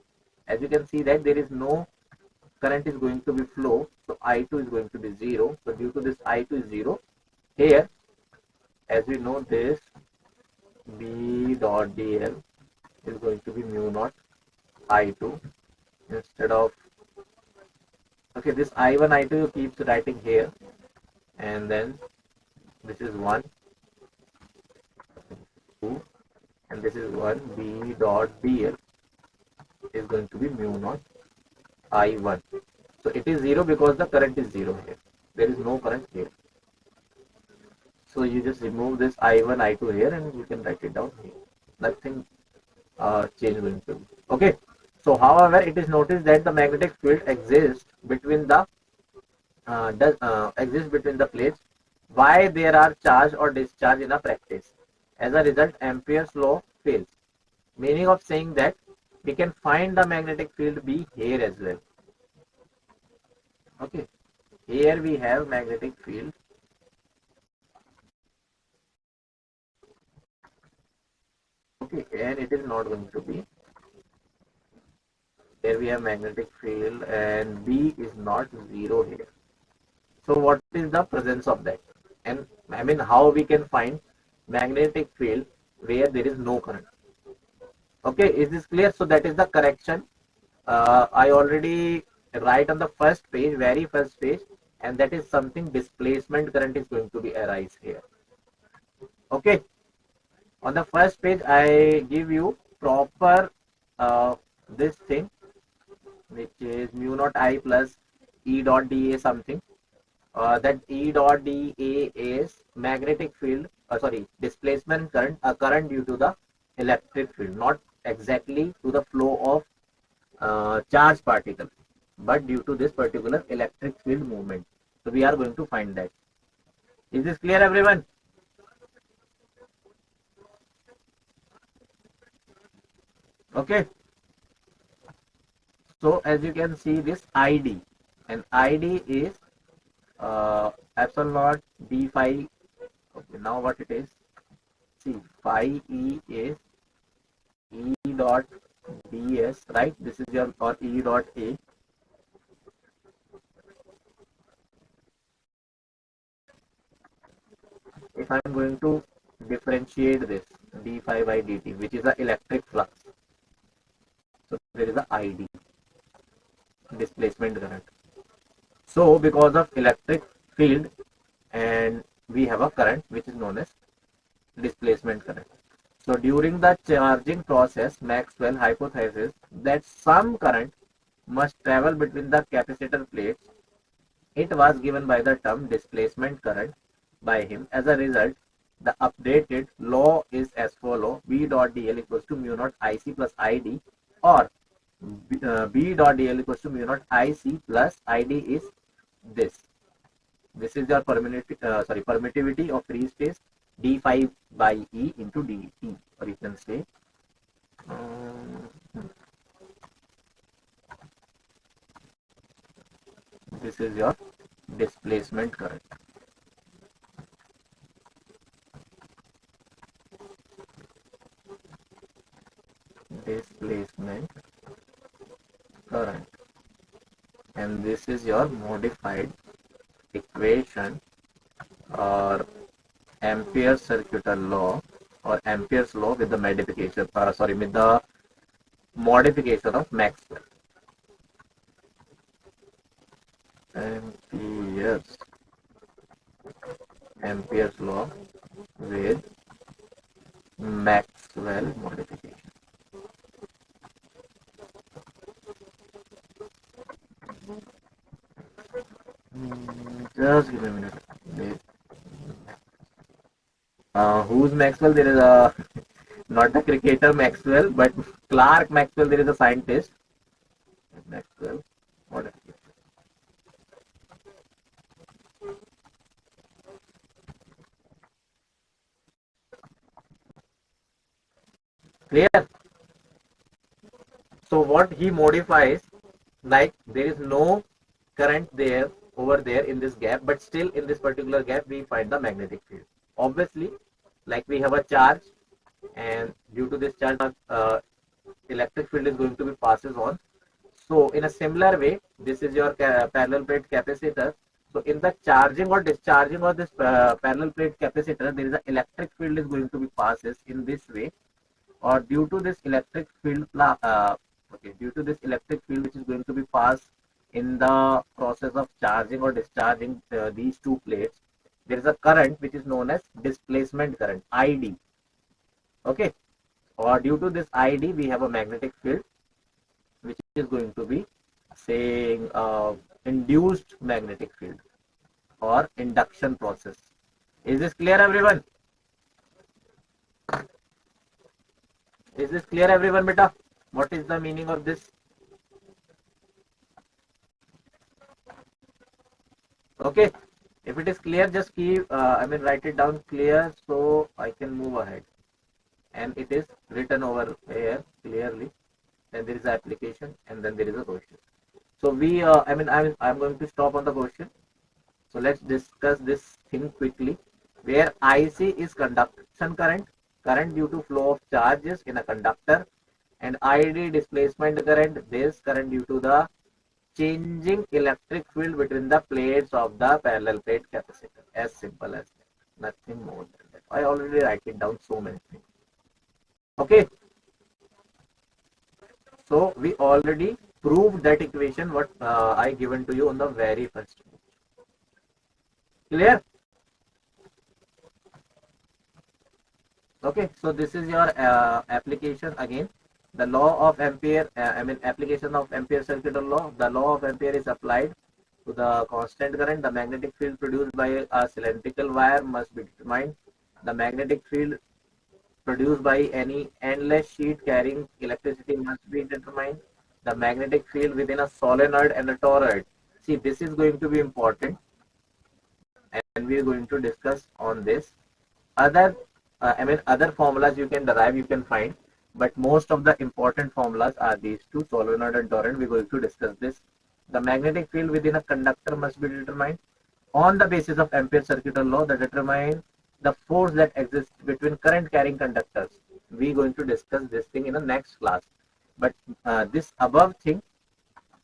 As you can see that there is no current is going to be flow, so I2 is going to be 0. So due to this I2 is 0, here as we know this B dot dl is going to be mu naught I2 instead of, okay, this I1 I2 you keep writing here, and then this is 1 2 and this is 1 B dot dl is going to be mu naught I1. So it is 0 because the current is 0 here. There is no current here. So you just remove this I1 I2 here and you can write it down here. Nothing change going to be. Okay. So however, it is noticed that the magnetic field exists between the plates. Why there are charge or discharge in a practice? As a result, Ampere's law fails. Meaning of saying that we can find the magnetic field B here as well. Okay. Here we have magnetic field. Okay, and it is not going to be. Here we have magnetic field and B is not 0 here. So what is the presence of that? And I mean how we can find magnetic field where there is no current? Okay, is this clear? So that is the correction. I already write on the first page, very first page, and that is something displacement current is going to be arise here. Okay. On the first page, I give you proper this thing, which is mu naught I plus E dot dA something. That E dot dA is magnetic field, displacement current, a current due to the electric field, not exactly to the flow of charge particle, but due to this particular electric field movement. So we are going to find that. Is this clear, everyone? Okay. So as you can see this ID, and ID is epsilon naught d phi. Okay, now what it is? See, phi E is E dot ds, right? This is your, or E dot A. If I am going to differentiate this d phi by dt, which is the electric flux, so there is a ID, displacement current. So because of electric field, and we have a current which is known as displacement current. So during the charging process, Maxwell hypothesizes that some current must travel between the capacitor plates. It was given by the term displacement current by him. As a result, the updated law is as follows: B dot dl equals to mu naught IC plus ID, or B dot dl equals to mu naught IC plus ID is this. This is your permittivity of free space d phi by E into dt, or you can say this is your displacement current. Displacement current, and this is your modified equation or Ampere's circuital law or Ampere's law with the modification with the modification of Maxwell. Ampere's law with Maxwell modification. Just give me a minute. Who's Maxwell? There is a not the cricketer Maxwell, but Clark Maxwell. There is a scientist. Maxwell modification. Clear? So what he modifies, like there is no current there over there in this gap, but still in this particular gap we find the magnetic field. Obviously, like we have a charge, and due to this charge, electric field is going to be passes on. So in a similar way, this is your parallel plate capacitor. So in the charging or discharging of this parallel plate capacitor, there is an electric field is going to be passes in this way, or due to this electric field, due to this electric field which is going to be passed in the process of charging or discharging these two plates, there is a current which is known as displacement current, ID. Okay, or due to this ID, we have a magnetic field which is going to be saying induced magnetic field or induction process. Is this clear, everyone? Is this clear, everyone, beta? What is the meaning of this? Okay, if it is clear, just keep, write it down clear so I can move ahead. And it is written over here clearly. Then there is the application, and then there is a question. So we, I'm going to stop on the question. So let's discuss this thing quickly. Where IC is conduction current, current due to flow of charges in a conductor, and ID displacement current, this current due to the changing electric field between the plates of the parallel plate capacitor. As simple as that. Nothing more than that. I already write it down so many things. Okay. So we already proved that equation what I given to you on the very first page. Clear? Okay, so this is your application again. The law of Ampere, application of Ampere circuital law. The law of Ampere is applied to the constant current. The magnetic field produced by a cylindrical wire must be determined. The magnetic field produced by any endless sheet carrying electricity must be determined. The magnetic field within a solenoid and a toroid. See, this is going to be important, and we are going to discuss on this. Other formulas you can derive, you can find, but most of the important formulas are these two, solenoid and toroid. We're going to discuss this. The magnetic field within a conductor must be determined on the basis of Ampere circuital law that determine the force that exists between current carrying conductors. We're going to discuss this thing in the next class. But this above thing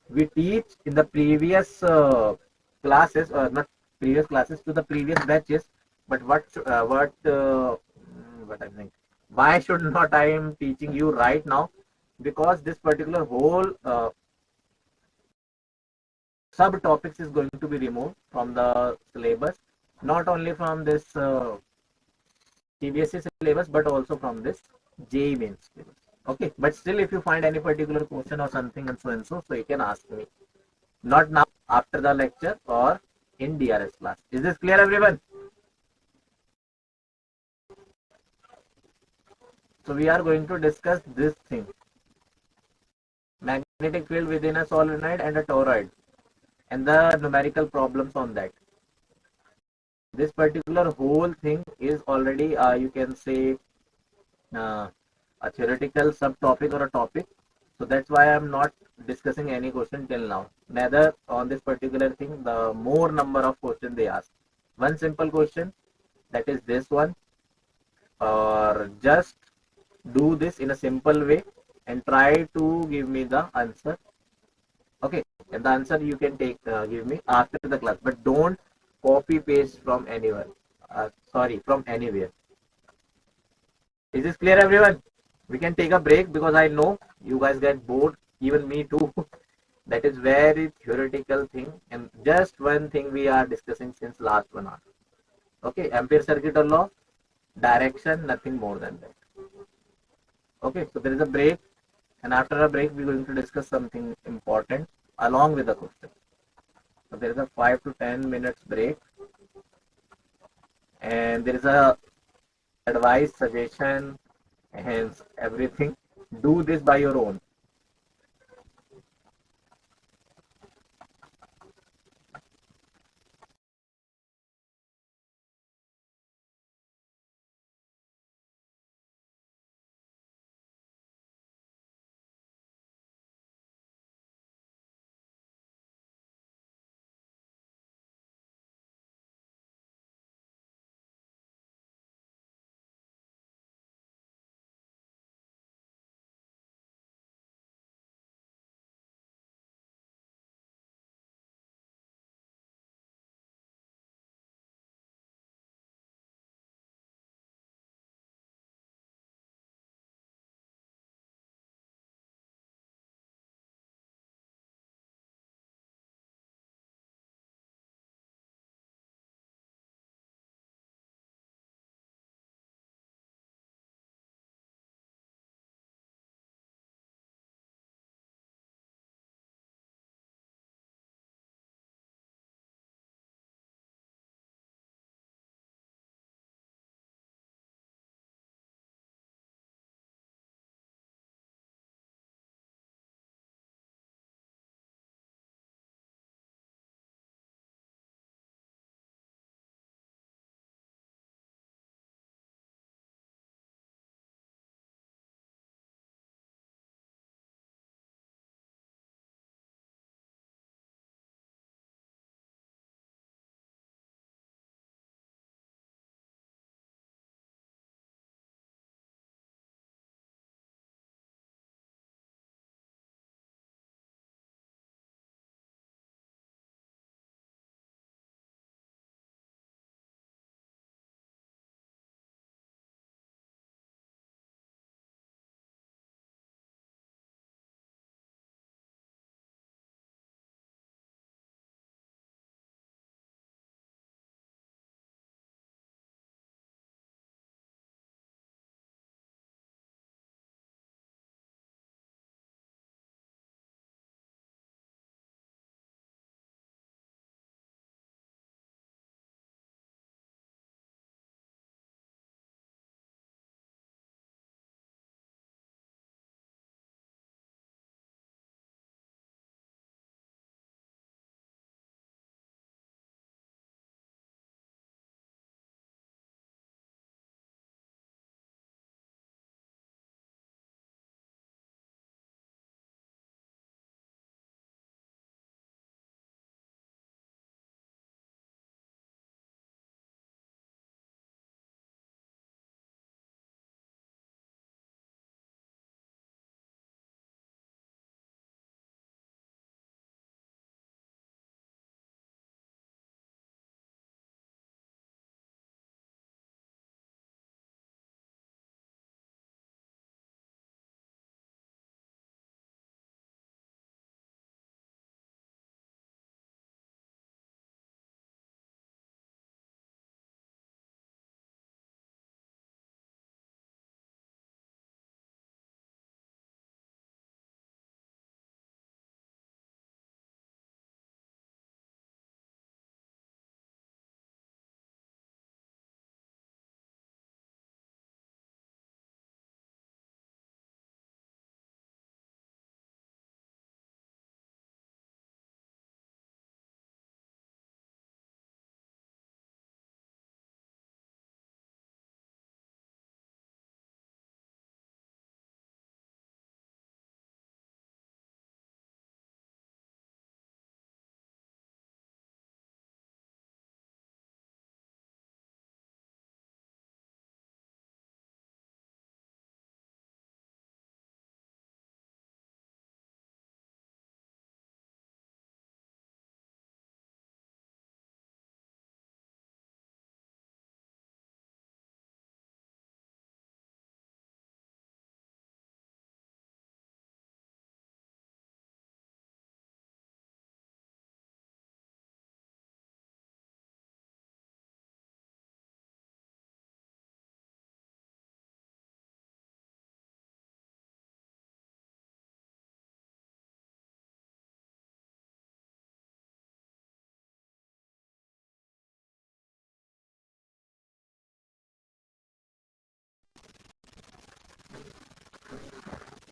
we teach in the previous classes, or not previous classes, to the previous batches. But what I think, why should not I am teaching you right now? Because this particular whole subtopics is going to be removed from the syllabus, not only from this CBSE syllabus, but also from this JEE mains syllabus. Okay, but still, if you find any particular question or something and so, so you can ask me. Not now, after the lecture or in DRS class. Is this clear, everyone? So we are going to discuss this thing. Magnetic field within a solenoid and a toroid, and the numerical problems on that. This particular whole thing is already, you can say, a theoretical subtopic or a topic. So that's why I'm not discussing any question till now. Neither on this particular thing, the more number of questions they ask. One simple question, that is this one, or just do this in a simple way and try to give me the answer. Okay, and the answer you can take give me after the class, but don't copy paste from anywhere. Sorry, from anywhere. Is this clear, everyone? We can take a break because I know you guys get bored, even me too. That is very theoretical thing, and just one thing we are discussing since last 1 hour. Okay, Ampere circuital law, direction, nothing more than that. Okay, so there is a break, and after a break, we're going to discuss something important along with the question. So there is a 5 to 10 minutes break, and there is a advice, suggestion, and everything. Do this by your own.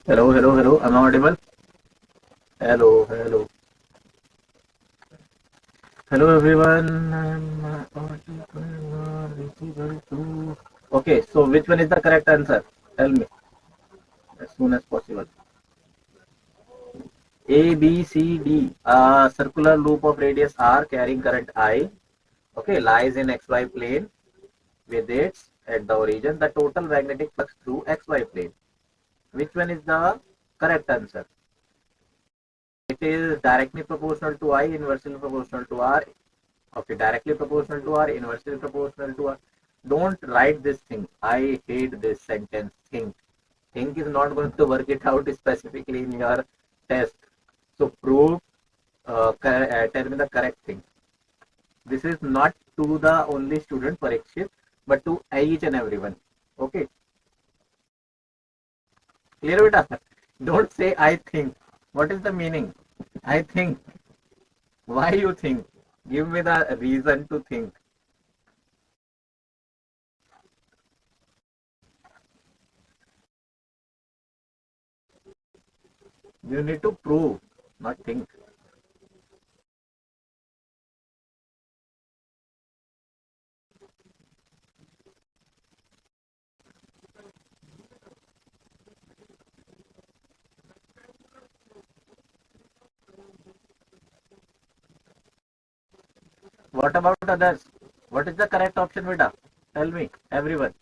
Hello, hello, hello. Am I audible? Hello, hello. Hello everyone. Okay, so which one is the correct answer? Tell me as soon as possible. A, B, C, D. A circular loop of radius R carrying current I. Okay, lies in XY plane with its at the origin the total magnetic flux through XY plane. Which one is the correct answer? It is directly proportional to I, inversely proportional to R. Okay, directly proportional to R, inversely proportional to R. Don't write this thing. I hate this sentence. Think. Think is not going to work it out specifically in your test. So prove, tell me the correct thing. This is not to the only student Parikshit, but to each and everyone. Okay, clear beta? Don't say I think. What is the meaning? I think. Why you think? Give me the reason to think. You need to prove, not think. What about others? What is the correct option, beta? Tell me, everyone.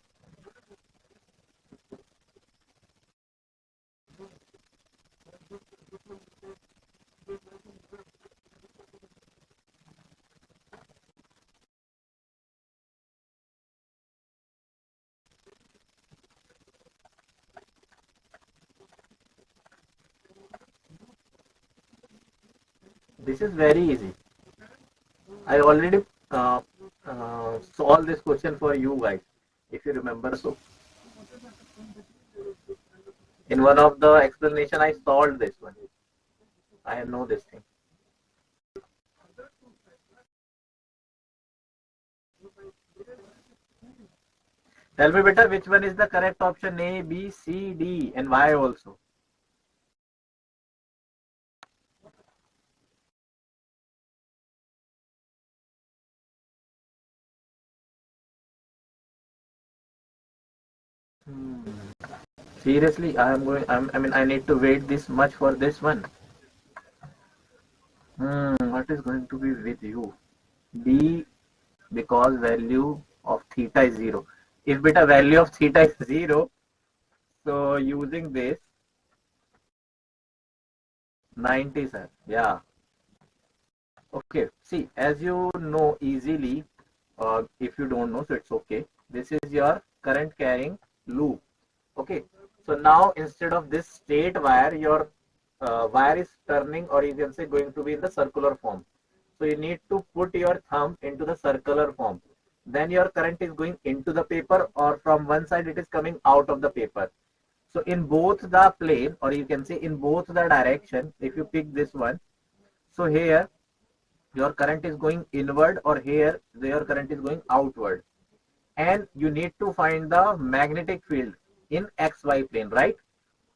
This is very easy. I already solved this question for you guys, if you remember so. In one of the explanation, I solved this one. I know this thing. Tell me, beta, which one is the correct option? A, B, C, D, and why also? Seriously, I am going. I mean, I need to wait this much for this one. What is going to be with you? D, because value of theta is 0. If beta value of theta is 0, so using this 90, sir. Yeah. Okay. See, as you know easily, if you don't know, so it's okay. This is your current carrying loop. Okay. So now instead of this straight wire, your wire is turning, or you can say going to be in the circular form. So you need to put your thumb into the circular form. Then your current is going into the paper, or from one side it is coming out of the paper. So in both the plane, or you can say in both the direction, if you pick this one, so here your current is going inward, or here your current is going outward. And you need to find the magnetic field in XY plane, right?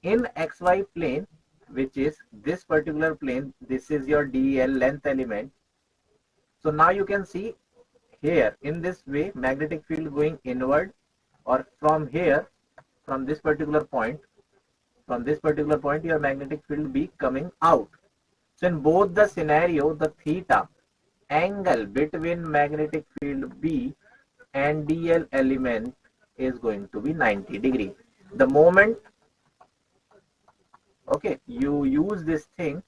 In XY plane, which is this particular plane, this is your DL length element. So now you can see here in this way magnetic field going inward, or from here, from this particular point, your magnetic field be coming out. So in both the scenario, the theta angle between magnetic field B and DL element is going to be 90 degree. The moment, okay, you use this thing,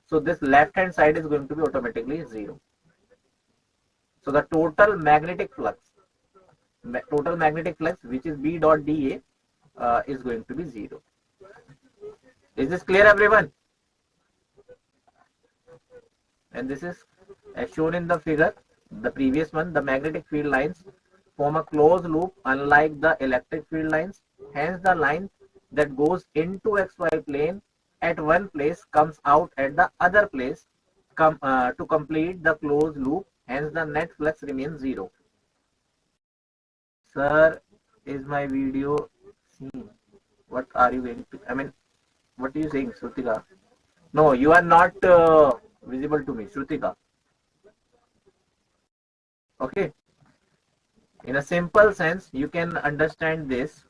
so this left hand side is going to be automatically 0. So the total magnetic flux, which is B dot dA, is going to be 0. Is this clear, everyone? And this is as shown in the figure, the previous one. The magnetic field lines form a closed loop, unlike the electric field lines. Hence, the line that goes into XY plane at one place comes out at the other place to complete the closed loop. Hence, the net flux remains 0. Sir, is my video seen? What are you going to? I mean, What are you saying, Shrutika? No, you are not visible to me, Shrutika. Okay. In a simple sense, you can understand this.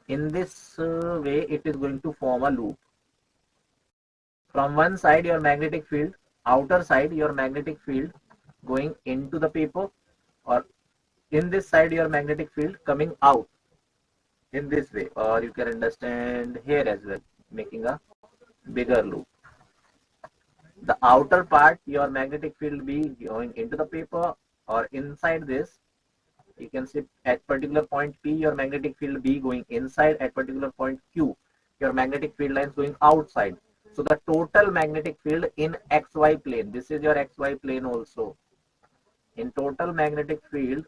In this way, it is going to form a loop. From one side, your magnetic field, outer side, your magnetic field going into the paper, or in this side, your magnetic field coming out in this way, or you can understand here as well, making a bigger loop. The outer part, your magnetic field be going into the paper, or inside this, you can see at particular point P, your magnetic field B going inside, at particular point Q, your magnetic field lines going outside. So the total magnetic field in XY plane, this is your XY plane also. In total magnetic field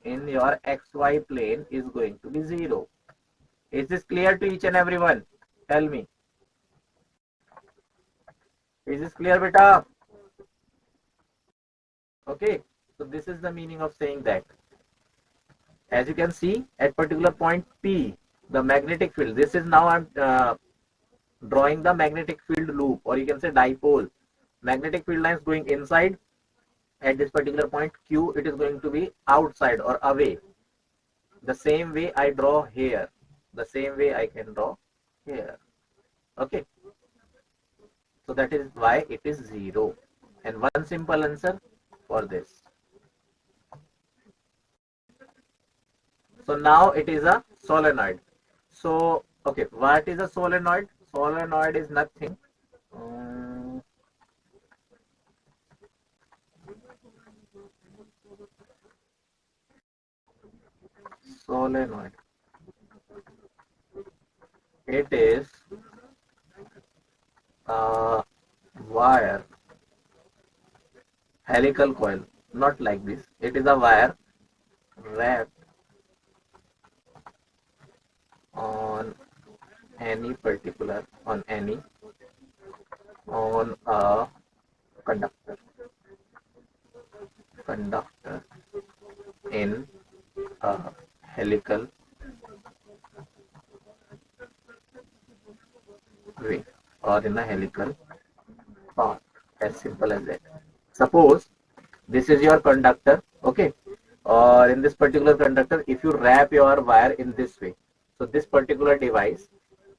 in your XY plane is going to be 0. Is this clear to each and everyone? Tell me. Is this clear, beta? Okay. So this is the meaning of saying that. As you can see, at particular point P, the magnetic field, this is now I'm drawing the magnetic field loop, or you can say dipole. Magnetic field lines going inside. At this particular point Q, it is going to be outside or away. The same way I draw here. The same way I can draw here. Okay. So that is why it is 0. And one simple answer for this. So now it is a solenoid. So, okay, what is a solenoid? Solenoid is nothing. Solenoid. It is a wire helical coil, not like this. It is a wire wrapped on any particular, on a conductor in a helical way, or in a helical path, as simple as that. Suppose this is your conductor, okay, or in this particular conductor, if you wrap your wire in this way, so this particular device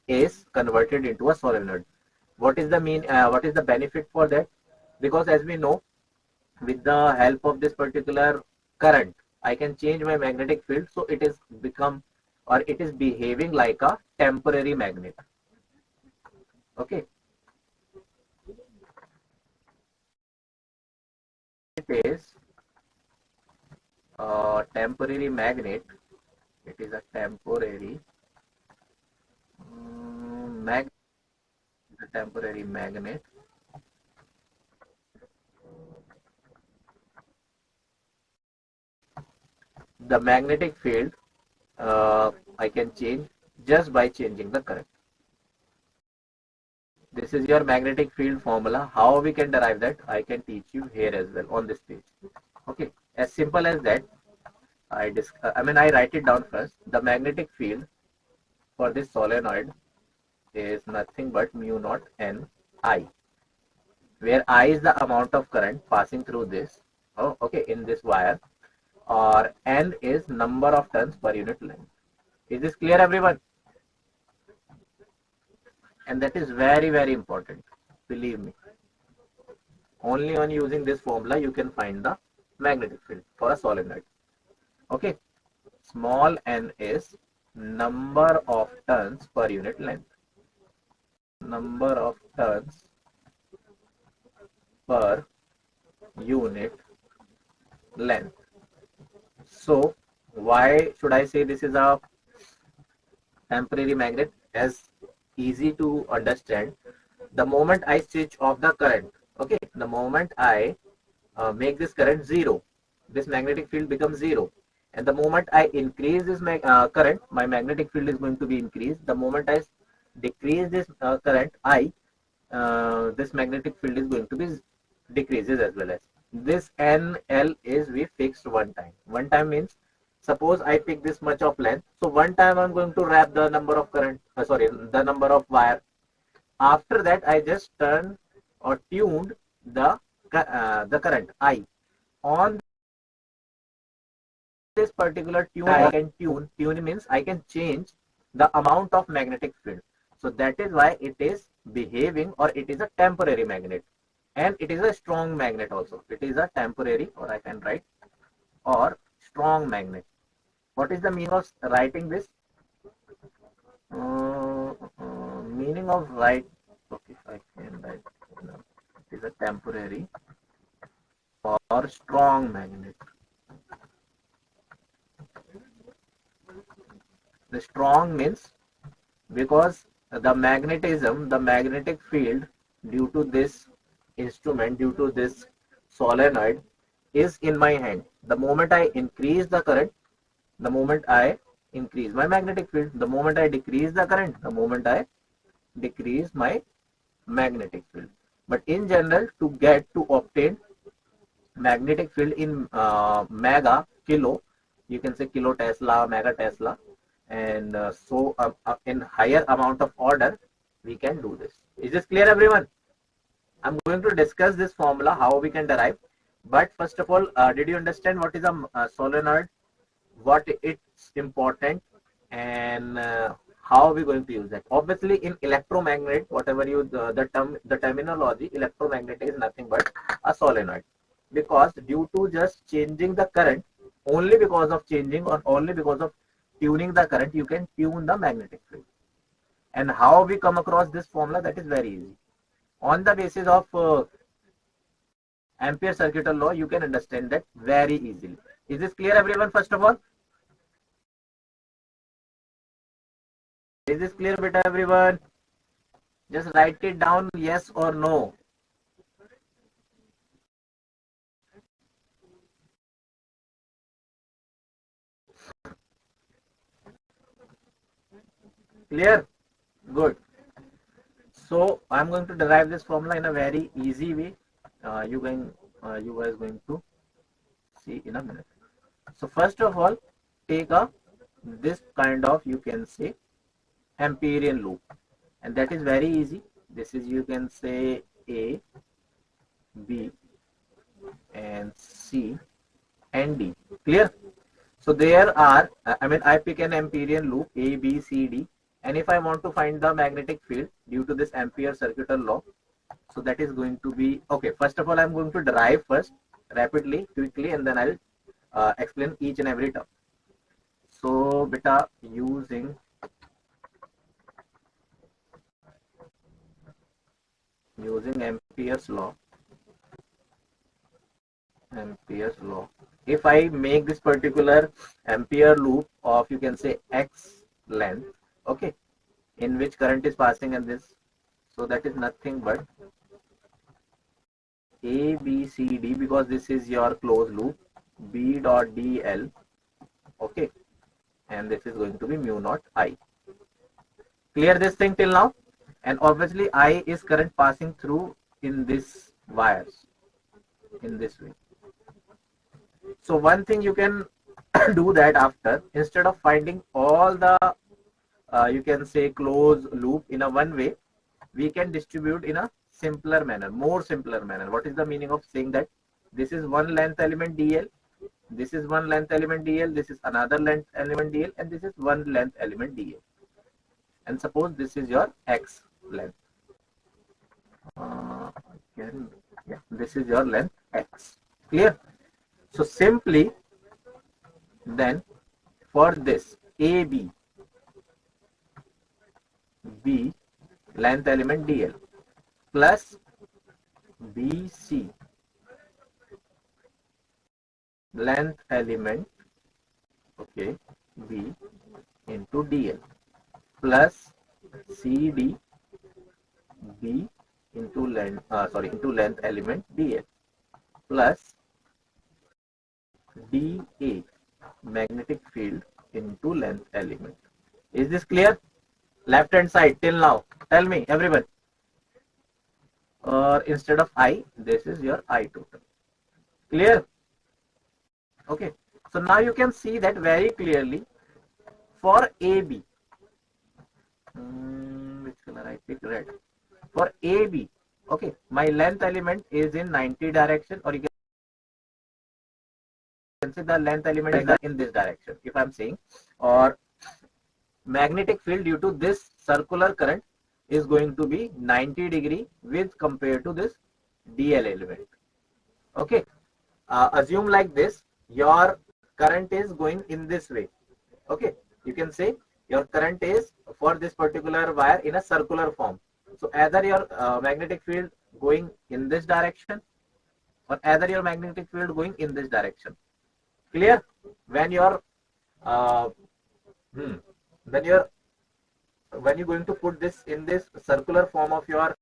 is converted into a solenoid. What is the what is the benefit for that? Because as we know, with the help of this particular current, I can change my magnetic field, so it is become, or it is behaving like a temporary magnet. Okay. It is a temporary magnet. It is a temporary magnet. The magnetic field I can change just by changing the current. This is your magnetic field formula. How we can derive that, I can teach you here as well on this page. Okay, as simple as that. I write it down first. The magnetic field for this solenoid is nothing but mu naught n I, where I is the amount of current passing through this, in this wire, or n is number of turns per unit length. Is this clear, everyone? And that is very, very important. Believe me. Only on using this formula you can find the magnetic field for a solenoid. Okay. Small n is number of turns per unit length. Number of turns per unit length. So why should I say this is a temporary magnet? As easy to understand, the moment I switch off the current, okay, the moment I make this current 0, this magnetic field becomes 0, and the moment I increase this current, my magnetic field is going to be increased. The moment I decrease this current I, this magnetic field is going to be decreases as well. As this NL is we fixed one time. One time means, suppose I pick this much of length, so one time I'm going to wrap the number of current, the number of wire, after that I just turned or tuned the current I. On this particular tune I can tune means I can change the amount of magnetic field. So that is why it is behaving, or it is a temporary magnet, and it is a strong magnet also. It is a temporary, or I can write, or strong magnet. What is the meaning of writing this? Meaning of write, okay, I can write, it is a temporary or strong magnet. The strong means because the magnetism, the magnetic field due to this instrument, due to this solenoid is in my hand. The moment I increase the current, the moment I increase my magnetic field, the moment I decrease the current, the moment I decrease my magnetic field. But in general, to obtain magnetic field in mega, kilo, you can say kilo Tesla, mega Tesla, and in higher amount of order, we can do this. Is this clear, everyone? I'm going to discuss this formula, how we can derive. But first of all, did you understand what is a solenoid, what it's important, and how are we going to use that? Obviously, in electromagnet, whatever you the terminology, electromagnet is nothing but a solenoid, because due to just changing the current, only because of changing or only because of tuning the current, you can tune the magnetic field. And how we come across this formula, that is very easy. On the basis of Ampere circuital law, you can understand that very easily. Is this clear, everyone? First of all, is this clear, beta, everyone? Just write it down, yes or no. Clear? Good. So I'm going to derive this formula in a very easy way. You guys going to see in a minute. So first of all, take this kind of, you can say, Amperian loop, and that is very easy. This is, you can say, A, B, and C, and D. Clear? So there are, I pick an Amperian loop A, B, C, D, and if I want to find the magnetic field due to this Ampere circuital law, so that is going to be, okay, first of all, I'm going to derive first, rapidly, quickly, and then I'll explain each and every term. So, beta, using Ampere's law, if I make this particular Ampere loop of, you can say, X length, okay, in which current is passing in this, so that is nothing but A, B, C, D, because this is your closed loop, B dot dl, okay, and this is going to be mu naught I. Clear this thing till now? And obviously I is current passing through in this wires, in this way. So one thing you can do that after, instead of finding all the you can say closed loop in a one way, we can distribute in a simpler manner, more simpler manner. What is the meaning of saying that? This is one length element dl, this is one length element dl, this is another length element dl, and this is one length element dl. And suppose this is your x length. This is your length x. Clear? So simply then for this AB, B length element dl plus BC length element, okay, B into dl plus CD B into length element dl plus dA magnetic field into length element. Is this clear? Left hand side till now, tell me, everyone. Or instead of I, this is your I total. Clear? Okay, so now you can see that very clearly for AB. Which color I pick? Red. For AB, okay, my length element is in 90 direction, or you can say the length element is in this direction. If I'm saying, or magnetic field due to this circular current is going to be 90 degree with compared to this DL element. Okay, assume like this, your current is going in this way. Okay, you can say your current is for this particular wire in a circular form. So either your magnetic field going in this direction, or either your magnetic field going in this direction. Clear? When your uh, when you're going to put this in this circular form of your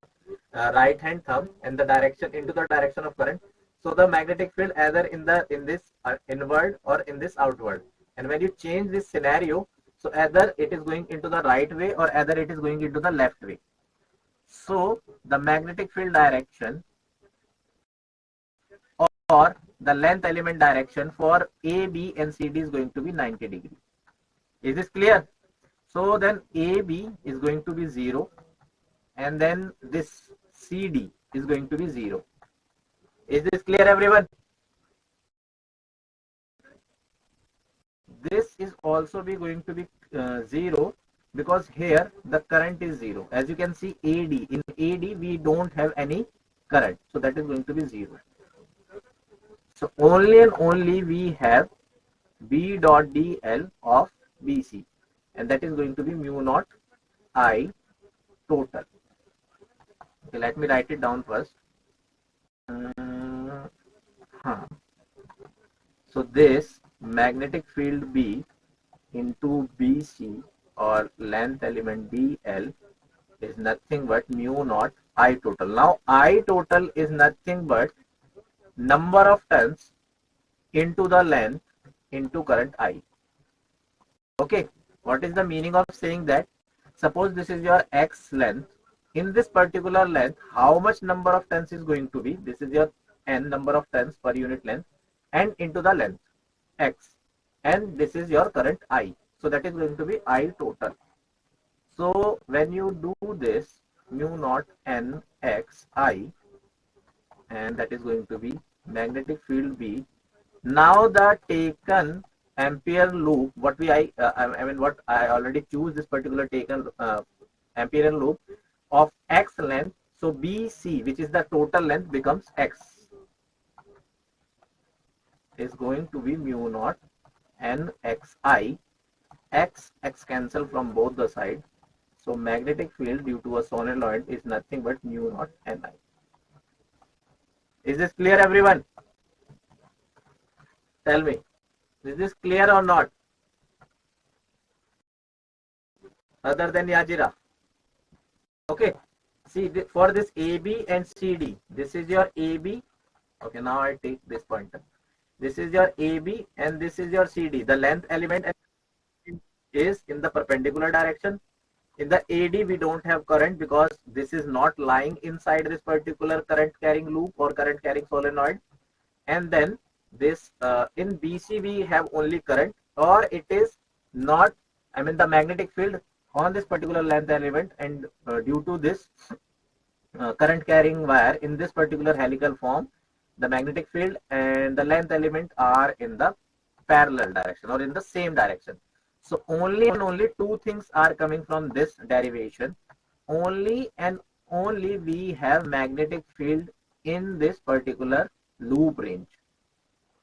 right hand thumb and the direction into the direction of current, so the magnetic field either in this inward or in this outward. And when you change this scenario, so either it is going into the right way or either it is going into the left way. So the magnetic field direction or the length element direction for A, B and CD is going to be 90 degree. Is this clear? So then AB is going to be 0 and then this CD is going to be 0. Is this clear, everyone? This is also be going to be 0 because here the current is 0. As you can see, AD, in AD we don't have any current, so that is going to be 0. So only and only we have B dot DL of BC, and that is going to be mu naught I total. Okay, let me write it down first. So this magnetic field B into BC or length element DL is nothing but mu naught I total. Now I total is nothing but number of turns into the length into current I. Okay, what is the meaning of saying that? Suppose this is your X length. In this particular length, how much number of turns is going to be? This is your N number of turns per unit length and into the length X, and this is your current I. So that is going to be I total. So when you do this, mu naught N X I, and that is going to be magnetic field B. Now the taken Ampere loop, what what I already choose this particular taken Ampere loop of X length. So BC, which is the total length, becomes X, is going to be mu naught NXI. X cancel from both the sides. So magnetic field due to a solenoid is nothing but mu naught Ni. Is this clear, everyone? Tell me, is this clear or not? Other than Yajira. Okay. See, for this AB and CD, this is your AB. Okay, now I take this pointer. This is your AB and this is your CD. The length element is in the perpendicular direction. In the AD, we don't have current because this is not lying inside this particular current carrying loop or current carrying solenoid. And then this in BC, we have only current, or it is not, the magnetic field on this particular length element, and due to this current carrying wire in this particular helical form, the magnetic field and the length element are in the parallel direction or in the same direction. So only and only two things are coming from this derivation. Only and only we have magnetic field in this particular loop range.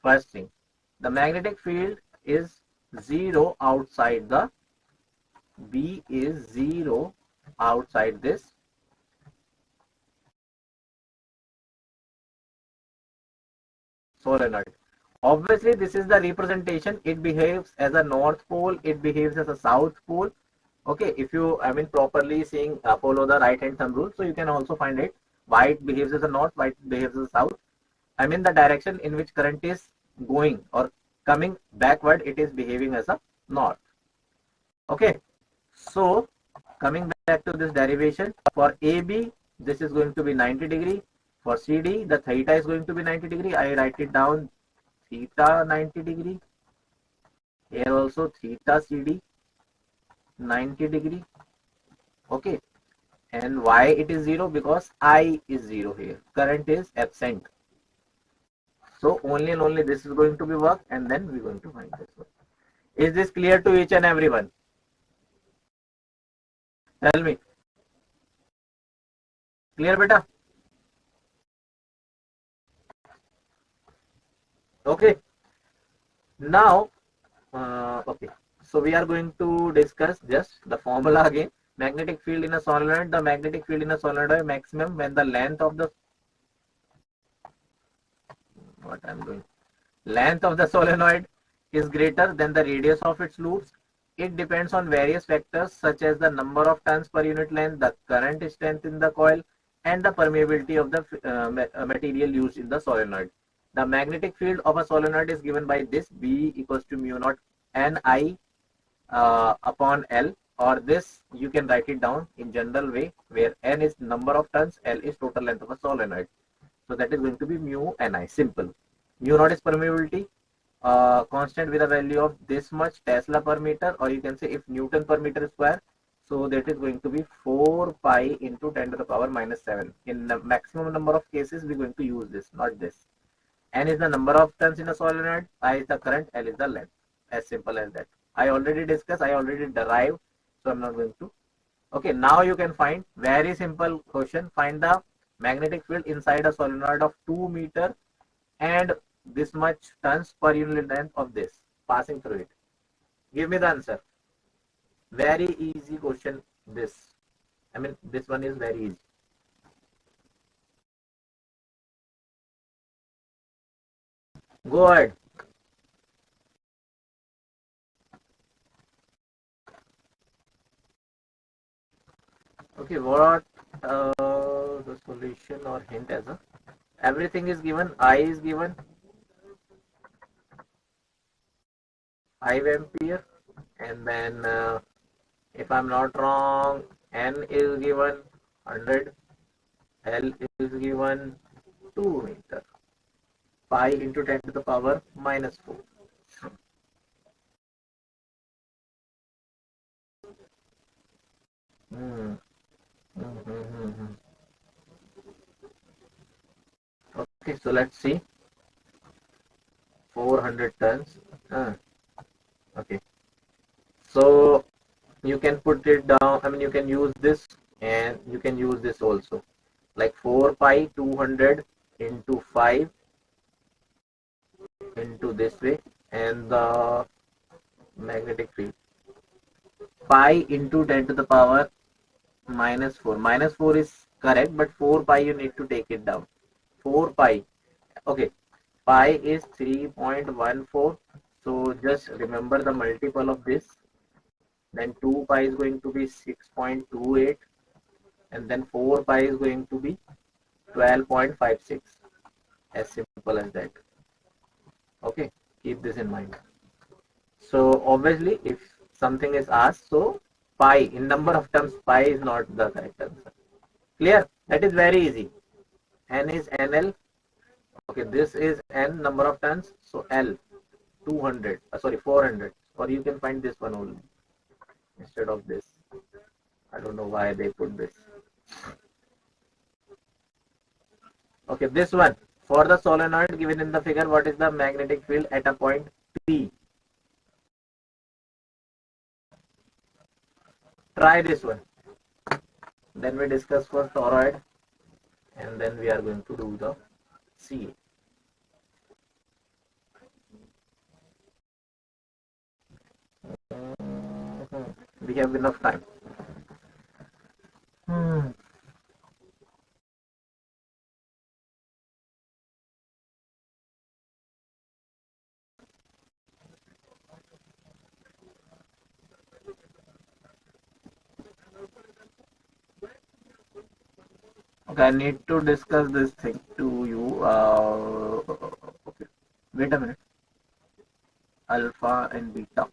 First thing, the magnetic field is 0 outside the B is 0 outside this solenoid. Obviously, this is the representation. It behaves as a north pole. It behaves as a south pole. Okay, if you properly seeing follow the right hand thumb rule, so you can also find it why it behaves as a north, why it behaves as a south. The direction in which current is going or coming backward, it is behaving as a north. Okay, so coming back to this derivation, for AB, this is going to be 90 degree. For CD, the theta is going to be 90 degree. I write it down, theta 90 degree. Here also theta CD 90 degree. Okay. And why it is 0? Because I is 0 here. Current is absent. So only and only this is going to be work, and then we're going to find this one. Is this clear to each and everyone? Tell me. Clear, beta? Okay. Now, okay. So we are going to discuss just the formula again. Magnetic field in a solenoid. The magnetic field in a solenoid is maximum when the length of the length of the solenoid is greater than the radius of its loops. It depends on various factors such as the number of turns per unit length, the current strength in the coil, and the permeability of the material used in the solenoid. The magnetic field of a solenoid is given by this: B equals to mu naught Ni upon L, or this you can write it down in general way, where N is number of turns, L is total length of a solenoid. So that is going to be mu Ni. Simple. Mu naught is permeability, constant with a value of this much Tesla per meter, or you can say if Newton per meter square. So that is going to be 4 pi into 10 to the power minus 7. In the maximum number of cases, we're going to use this, not this. N is the number of turns in a solenoid, I is the current, L is the length. As simple as that. I already discussed, I already derived, so I'm not going to. Okay, now you can find very simple question. Find the magnetic field inside a solenoid of 2 meter and this much turns per unit length of this passing through it. Give me the answer. Very easy question. This one is very easy. Go ahead. Okay, what the solution or hint as a everything is given. I is given 5 ampere, and then if I'm not wrong, N is given 100, L is given 2 meter, pi into 10 to the power minus 4. Hmm. Okay, so let's see. 400 tons. Okay. So you can put it down. You can use this and you can use this also. Like 4 pi 200 into 5 into this way, and the magnetic field pi into 10 to the power minus 4. Minus 4 is correct, but 4 pi you need to take it down. 4 pi. Okay. Pi is 3.14. So just remember the multiple of this. Then 2 pi is going to be 6.28. And then 4 pi is going to be 12.56. As simple as that. Okay. Keep this in mind. So obviously if something is asked, so pi in number of terms, pi is not the correct answer. Clear? That is very easy. N is NL. Okay, this is N number of turns, so L 200, sorry 400, or you can find this one only instead of this. I don't know why they put this. Okay, this one for the solenoid given in the figure, what is the magnetic field at a point P? Try this one. Then we discuss for toroid, and then we are going to do the C. We have enough time. Okay, I need to discuss this thing to you. Okay, wait a minute. Alpha and beta.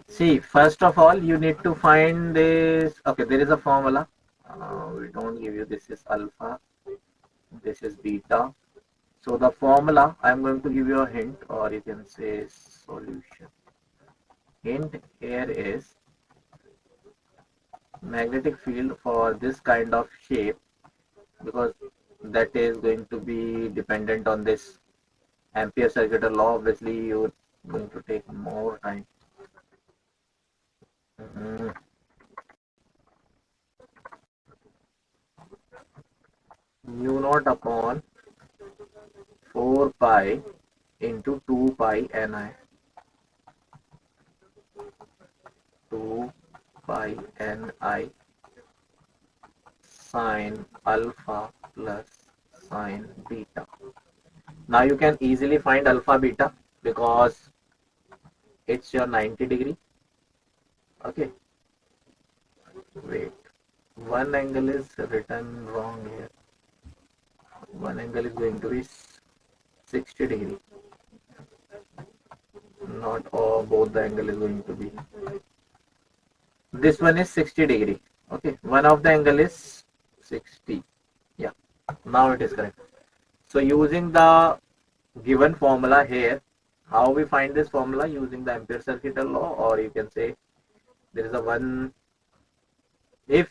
See, first of all, you need to find this. Okay, there is a formula. We don't give you this is alpha. This is beta. So the formula, I'm going to give you a hint, or you can say solution. Hint here is magnetic field for this kind of shape, because that is going to be dependent on this Ampere circuital law. Obviously, you're going to take more time. Mu naught upon 4 pi into 2 pi ni. 2 pi ni sine alpha plus sine beta. Now you can easily find alpha beta because it's your 90 degree. Okay. Wait. One angle is written wrong here. One angle is going to be 60 degree. Not all, both the angle is going to be. This one is 60 degree. Okay. One of the angle is 60. Yeah. Now it is correct. So using the given formula here, how we find this formula? Using the Ampere circuital law, or you can say there is a one. If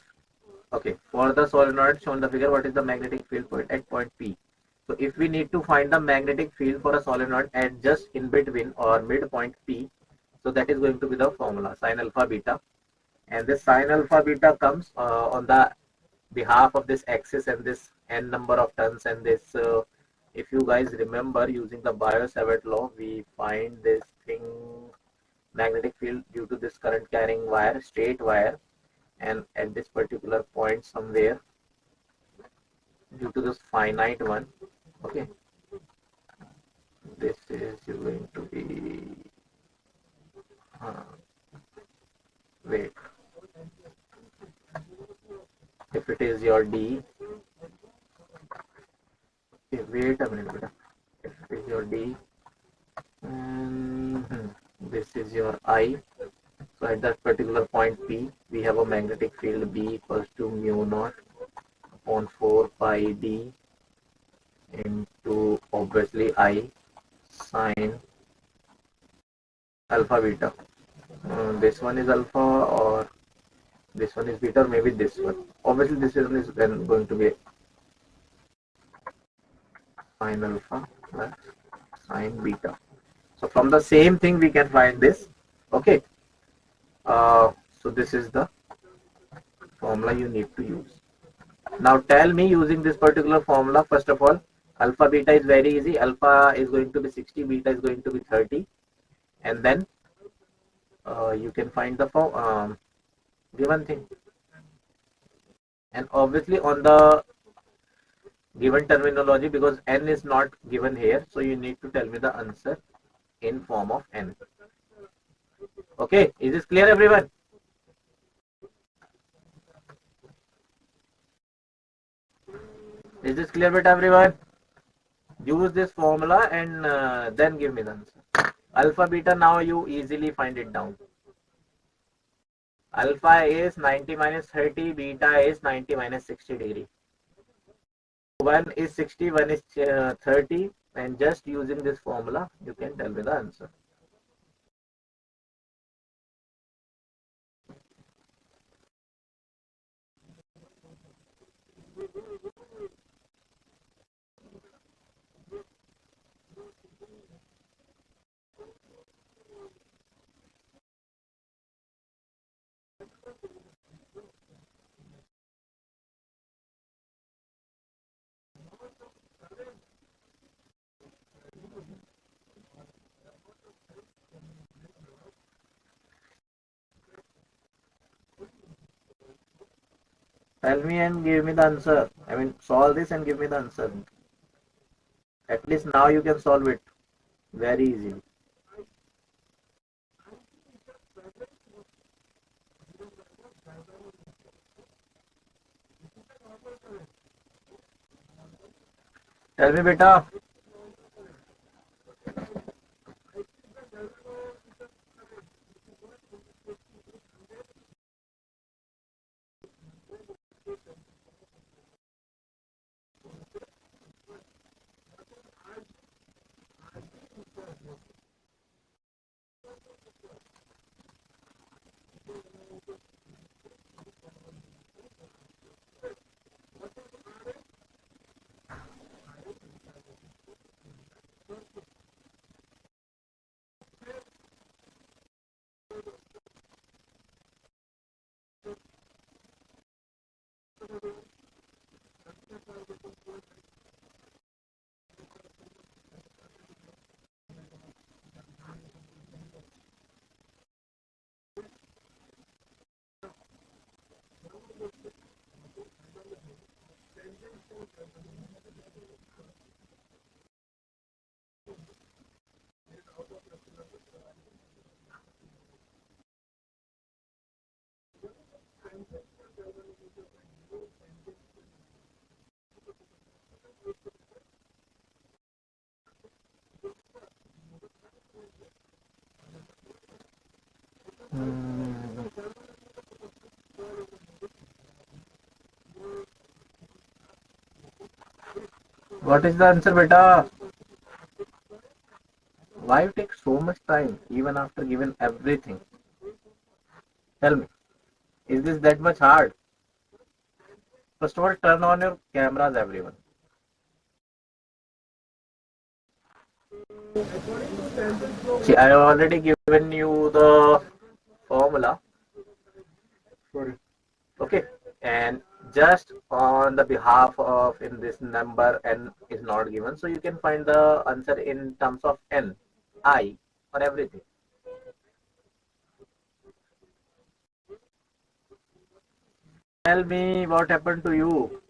okay, for the solenoid shown the figure, what is the magnetic field point at point P? So if we need to find the magnetic field for a solenoid at just in between or midpoint P, so that is going to be the formula sine alpha beta, and this sine alpha beta comes on the behalf of this axis and this n number of turns, and this if you guys remember, using the Biot-Savart law, we find this thing magnetic field due to this current carrying wire, straight wire, and at this particular point somewhere due to this finite one. Okay, this is going to be wait, if it is your D, okay, wait a minute, if it is your D, this is your I. So at that particular point P, we have a magnetic field B equals to mu naught upon 4 pi D into obviously I sine alpha beta. This one is alpha, or this one is beta, or maybe this one. Obviously this one is then going to be sine alpha plus sine beta. So from the same thing we can find this. Okay. So this is the formula you need to use. Now tell me, using this particular formula, first of all, alpha beta is very easy. Alpha is going to be 60, beta is going to be 30, and then you can find the given thing. And obviously on the given terminology, because n is not given here, so you need to tell me the answer in form of n. Okay, is this clear, everyone? Is this clear with everyone? Use this formula and then give me the answer. Alpha beta, now you easily find it down. Alpha is 90 minus 30, beta is 90 minus 60 degree. One is 60, one is 30, and just using this formula, you can tell me the answer. Tell me and give me the answer. I mean, solve this and give me the answer. At least now you can solve it very easily. Tell me, beta. What is the answer, beta? Why you take so much time even after giving everything? Tell me, is this that much hard? First of all, turn on your cameras, everyone. See, I have already given you the formula. Okay, and just on the behalf of in this number n is not given, so you can find the answer in terms of n, I, or everything. Tell me what happened to you.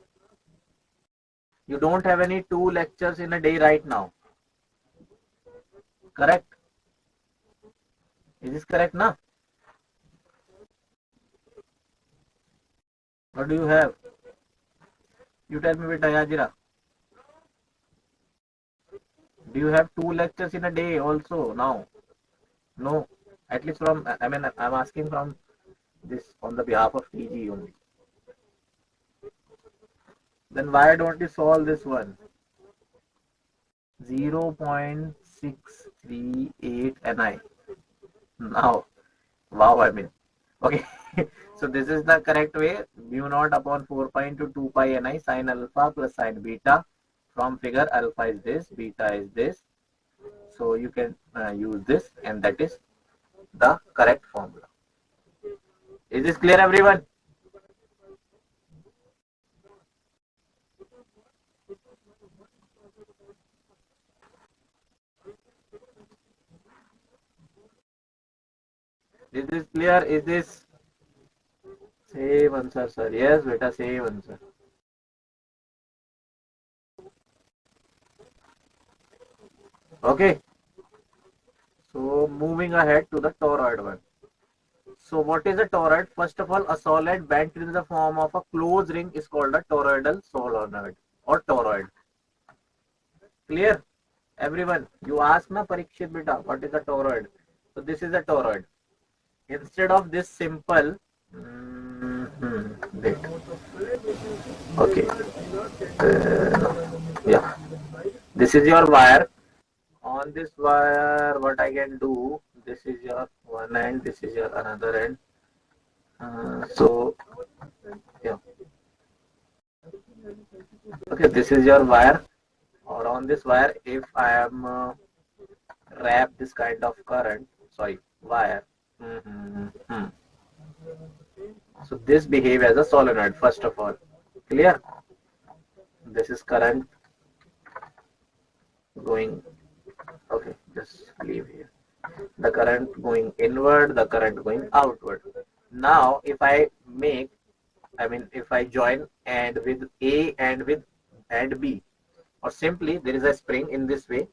You don't have any 2 lectures in a day right now. Correct? Is this correct now? What do you have? You tell me, beta Yajira. Do you have 2 lectures in a day also now? No. At least from, I mean, I'm asking from this on the behalf of TG only. Then why don't you solve this one? 0.638 Ni. Now, wow, I mean. Okay. So this is the correct way. Mu naught upon 4 pi into 2 pi Ni sin alpha plus sin beta. From figure, alpha is this, beta is this. So you can use this, and that is the correct formula. Is this clear, everyone? Is this clear? Is this same answer, sir? Yes, beta, same answer. Okay. So moving ahead to the toroid one. So what is a toroid? First of all, a solid bent in the form of a closed ring is called a toroidal solenoid or toroid. Clear? Everyone, you ask na Parikshit beta, what is a toroid? So this is a toroid. Instead of this simple, wait. Okay. Yeah. This is your wire. On this wire, what I can do, this is your one end, this is your another end. So, yeah. Okay, this is your wire. Or on this wire, if I am wrap this kind of current, sorry, wire. So this behave as a solenoid, first of all. Clear? This is current going, okay, just leave here. The current going inward, the current going outward. Now, if I make, I mean, if I join and with A and with and B, or simply there is a spring in this way,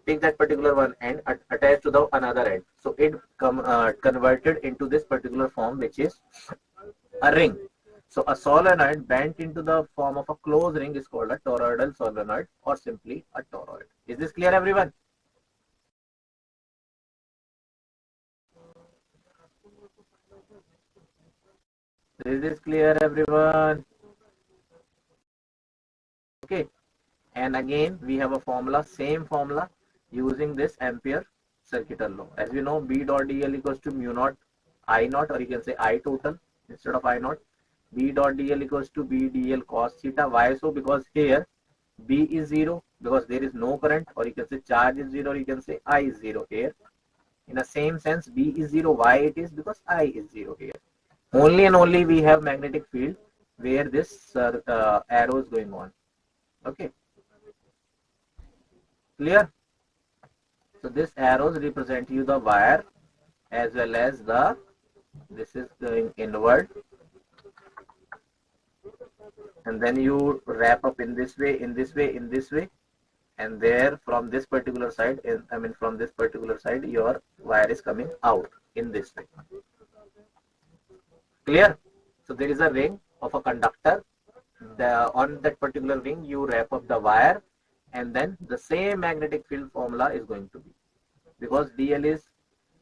take that particular one end attached to the another end. So it converted into this particular form, which is a ring. So a solenoid bent into the form of a closed ring is called a toroidal solenoid or simply a toroid. Is this clear, everyone? Is this clear, everyone? Okay. And again, we have a formula, same formula using this Ampere circuital law. As we know, B dot dl equals to mu naught I naught, or you can say I total instead of I naught. B dot dl equals to B dl cos theta. Why so? Because here B is 0 because there is no current, or you can say charge is 0, or you can say I is 0 here. In the same sense, B is 0. Why it is? Because I is 0 here. Only and only we have magnetic field where this arrow is going on. Okay. Clear? So this arrows represent you the wire as well as the, this is going inward, and then you wrap up in this way, in this way, in this way, and there from this particular side, I mean from this particular side, your wire is coming out in this way. Clear? So there is a ring of a conductor. On that particular ring, you wrap up the wire, and then the same magnetic field formula is going to be, because dl is,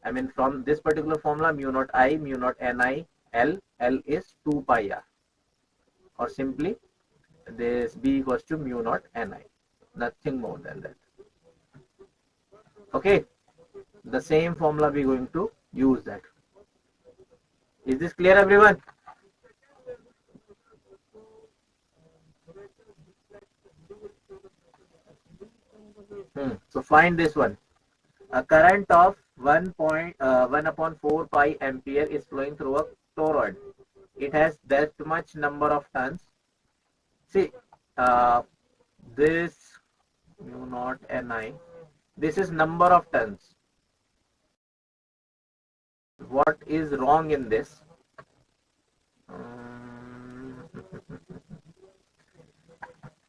I mean from this particular formula, mu naught I, mu naught Ni, L is 2 pi r, or simply this B equals to mu naught Ni. nothing more than that. Okay, the same formula we're going to use that. Is this clear, everyone? So find this one. A current of 1 upon 4 pi ampere is flowing through a toroid. It has that much number of turns. See, this mu naught Ni, this is number of turns. What is wrong in this?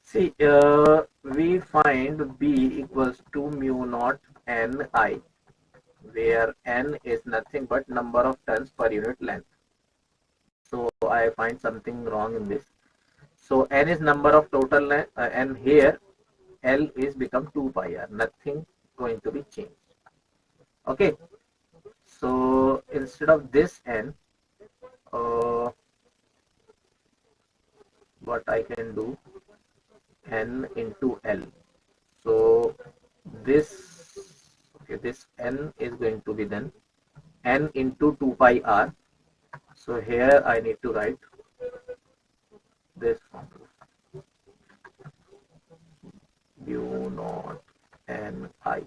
See, we find B equals to mu naught Ni, where N is nothing but number of turns per unit length. So I find something wrong in this. So N is number of total length, and here L is become 2 pi r. Nothing going to be changed. Okay. So instead of this N, what I can do, N into L. So this, okay, this N is going to be then N into 2 pi r. So here I need to write this formula, mu naught Ni.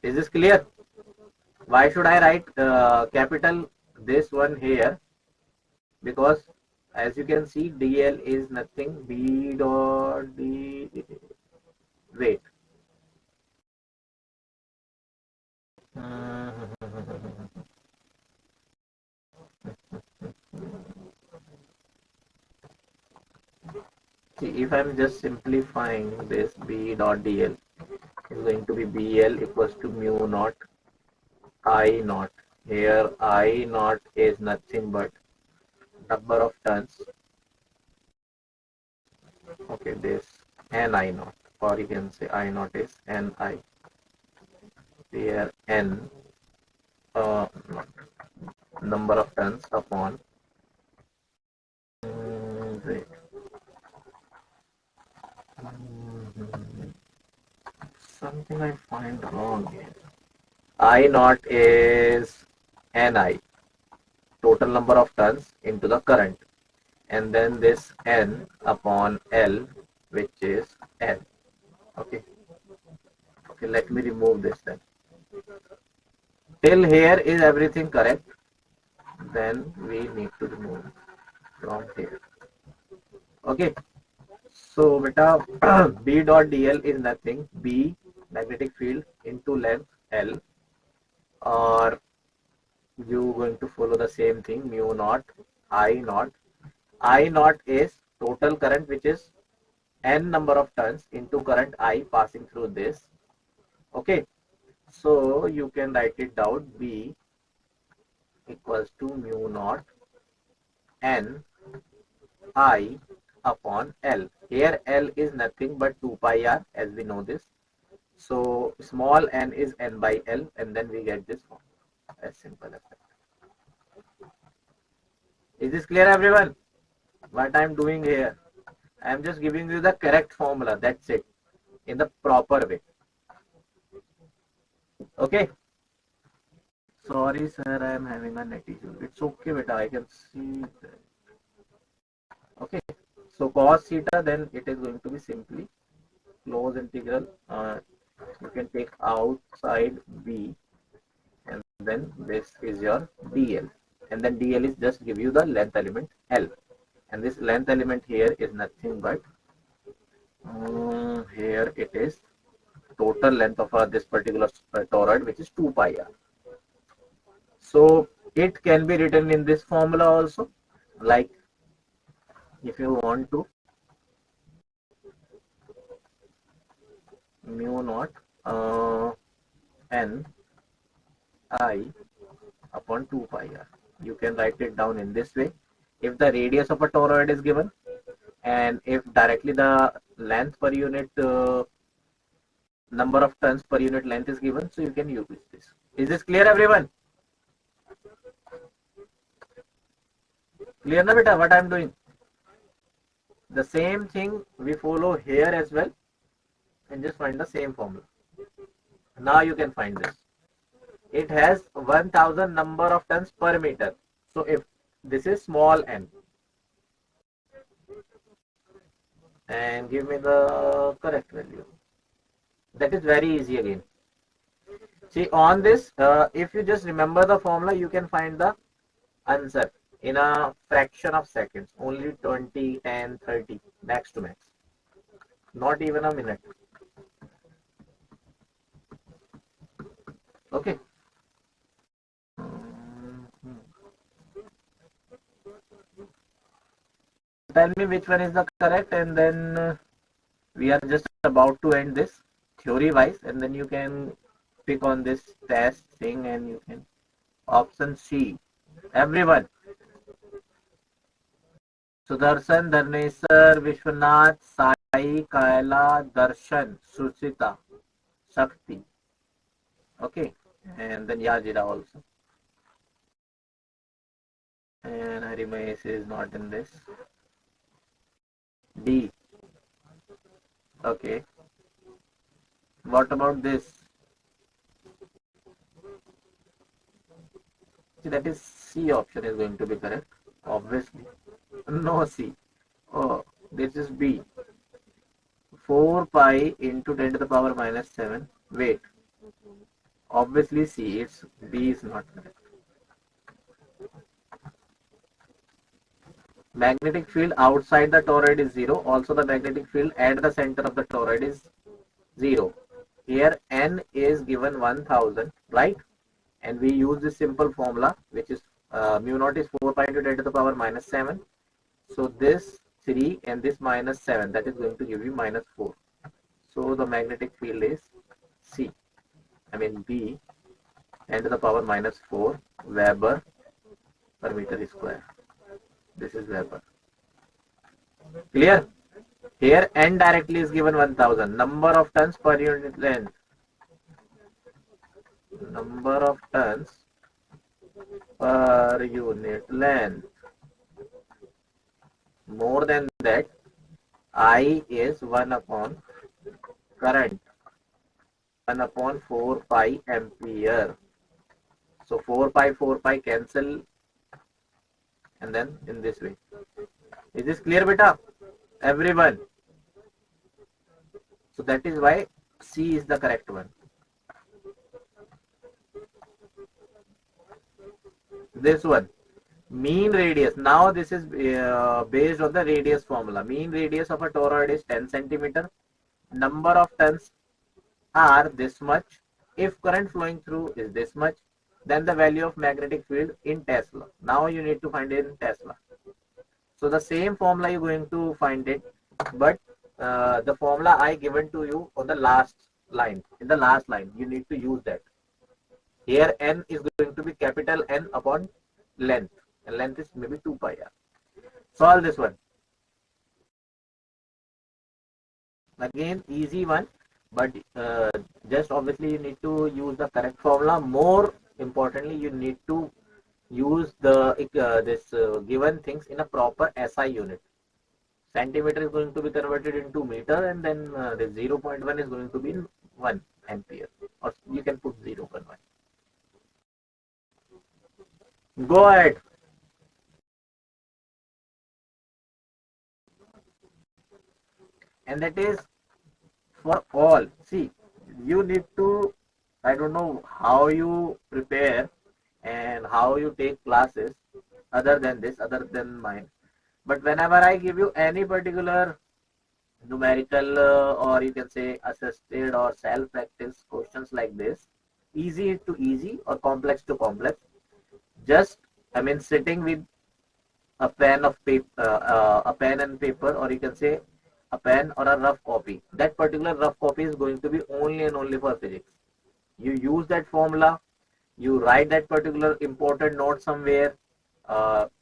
Is this clear? Why should I write capital this one here? Because as you can see, dl is nothing b dot d. Wait. See, if I'm just simplifying this, b dot dl is going to be bl equals to mu naught I naught. Here I naught is nothing but number of turns. Okay, this Ni naught, or you can say I naught is Ni. Here N number of turns upon wait. Something I find wrong here. I naught is Ni, total number of turns into the current, and then this N upon L, which is N. Okay. Okay, let me remove this then. Till here is everything correct. Then we need to remove from here. Okay. So beta B dot dl is nothing. B magnetic field into length L, or you going to follow the same thing, mu naught I naught. I naught is total current, which is N number of turns into current I passing through this. Okay. So you can write it down, B equals to mu naught N I upon L. Here L is nothing but 2 pi r, as we know this. So small n is N by L, and then we get this form. As simple as that. Is this clear, everyone? What I am doing here? I am just giving you the correct formula. That's it. In the proper way. Okay. Sorry, sir, I am having a net issue. It's okay, beta. I can see that. Okay. So cos theta, then it is going to be simply close integral. You can take outside B, and then this is your dl, and then dl is just give you the length element L, and this length element here is nothing but here it is total length of this particular toroid, which is 2 pi r. So it can be written in this formula also, like if you want to, mu naught N I upon 2 pi r. You can write it down in this way. If the radius of a toroid is given, and if directly the length per unit number of turns per unit length is given, so you can use this. Is this clear, everyone? Clear na beta what I am doing? The same thing we follow here as well. and just find the same formula. Now you can find this. It has 1000 number of tons per meter. So if this is small n, and give me the correct value. That is very easy again. See, on this, if you just remember the formula, you can find the answer in a fraction of seconds. Only 20, 10, 30, max to max. Not even a minute. Okay. Tell me which one is the correct, and then we are just about to end this theory wise, and then you can pick on this test thing, and you can option C. Everyone. Sudarshan, Dharnesar, Vishwanath, Sai, Kaila, Darshan, Suchita, Shakti. Okay, and then Yajira also. And Harimayesh is not in this. D. Okay. What about this? See, that is C option is going to be correct. Obviously. No C. Oh, this is B. 4 pi into 10 to the power minus 7. Wait. Obviously C. It's B is not correct. Magnetic field outside the toroid is 0. Also the magnetic field at the center of the toroid is 0. Here N is given 1000, right? And we use this simple formula, which is mu naught is 4 pi into 10 to the power minus 7. So this 3 and this minus 7, that is going to give you minus 4. So the magnetic field is C. I mean B, 10 to the power minus 4 Weber per meter square. This is Weber. Clear? Here N directly is given 1000. Number of tons per unit length. Number of tons per unit length. More than that, I is 1 upon current. 1 upon 4 pi ampere. So 4 pi cancel, and then in this way. Is this clear, beta? Everyone. So that is why C is the correct one. This one. Mean radius. Now this is based on the radius formula. Mean radius of a toroid is 10 centimeter. Number of tons are this much. If current flowing through is this much, then the value of magnetic field in Tesla. Now you need to find it in Tesla. So the same formula you're going to find it, but the formula I given to you on the last line. In the last line, you need to use that. Here N is going to be capital N upon length. And length is maybe 2 pi r. Solve this one. Again, easy one, but just obviously you need to use the correct formula. More importantly, you need to use the given things in a proper SI unit. Centimeter is going to be converted into meter, and then the 0.1 is going to be 1 ampere, or you can put 0.1. Go ahead. And that is for all. See, you need to, I don't know how you prepare and how you take classes other than this, other than mine. But whenever I give you any particular numerical or you can say assisted or self-practice questions like this, easy to easy or complex to complex, just, I mean, sitting with a pen of paper, a pen and paper, or you can say a pen or a rough copy. That particular rough copy is going to be only and only for physics. You use that formula, you write that particular important note somewhere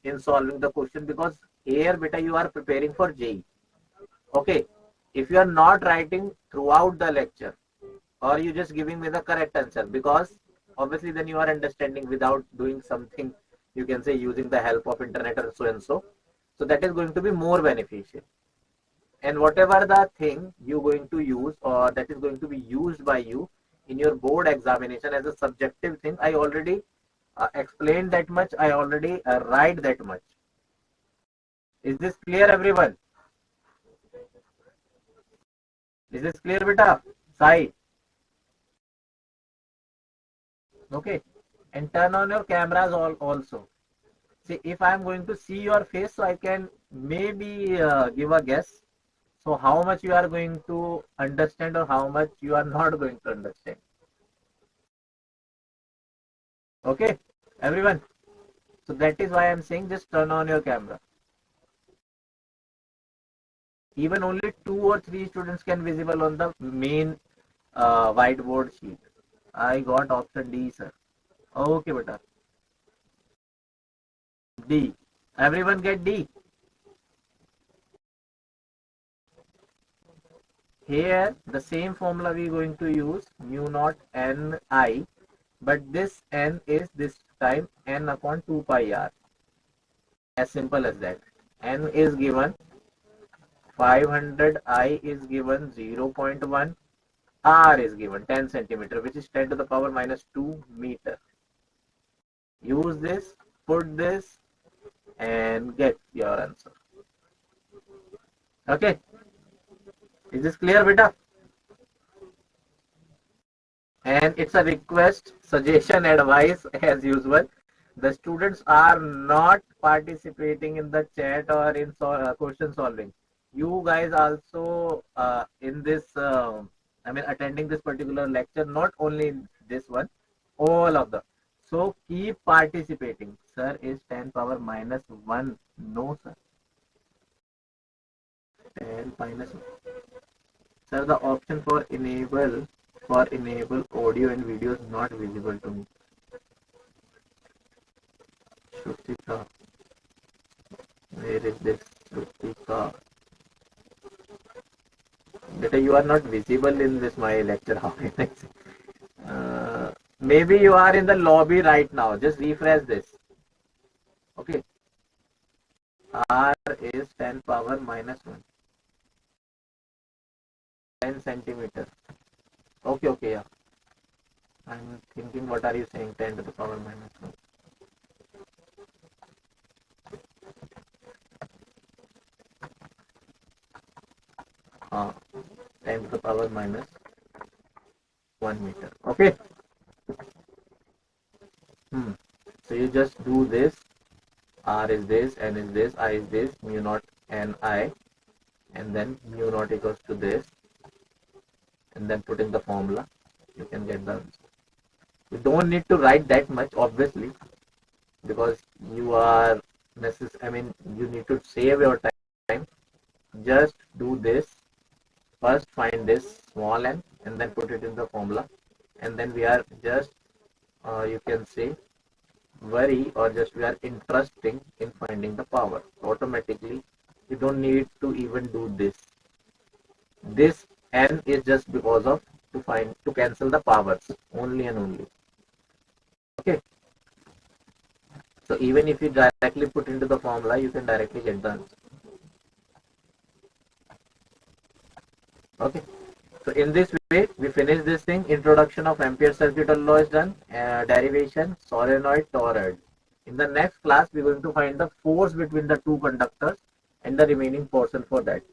in solving the question, because here beta you are preparing for JEE. Okay, if you are not writing throughout the lecture, or you just giving me the correct answer, because obviously then you are understanding without doing something, you can say using the help of internet or so and so. So that is going to be more beneficial. and whatever the thing you're going to use or that is going to be used by you in your board examination as a subjective thing, I already explained that much, I already write that much. Is this clear, everyone? Is this clear, beta? Sai? Okay, and turn on your cameras also. See, if I am going to see your face, so I can maybe give a guess. So how much you are going to understand or how much you are not going to understand. Okay, everyone. So that is why I am saying just turn on your camera. Even only 2 or 3 students can visible on the main whiteboard sheet. I got option D, sir. Okay, beta. D. Everyone get D. Here the same formula we are going to use, mu naught n I, but this n is this time n upon 2 pi r. As simple as that. N is given 500, I is given 0.1, r is given 10 centimeter, which is 10 to the power minus 2 meter. Use this, put this, and get your answer. Okay. Is this clear, beta? And it's a request, suggestion, advice as usual. The students are not participating in the chat or in question solving. You guys also in this, attending this particular lecture, not only in this one, all of them. So keep participating. Sir, is 10 power minus 1? No, sir. 10 minus 1. Sir, the option for enable audio and video is not visible to me. Shrutika. Where is this Shrutika? Beta, you are not visible in this my lecture. How can I say? Maybe you are in the lobby right now. Just refresh this. Okay. R is 10 power minus 1. 10 centimeter. Okay, yeah. I'm thinking, what are you saying? 10 to the power minus 1. 10 to the power minus 1 meter. Okay. So you just do this. R is this, N is this, I is this, mu naught N I, and then mu naught equals to this, and then put in the formula. You can get the answer. You don't need to write that much, obviously, because you are you need to save your time. Just do this. First find this small n and then put it in the formula, and then we are just you can say worry or just we are interested in finding the power. Automatically you don't need to even do this. This n is just because of to cancel the powers only and only. Okay. So even if you directly put into the formula, you can directly get the answer. Okay. So in this way, we finish this thing. Introduction of Ampere circuital law is done. Derivation, solenoid, toroid. In the next class, we are going to find the force between the two conductors and the remaining portion for that.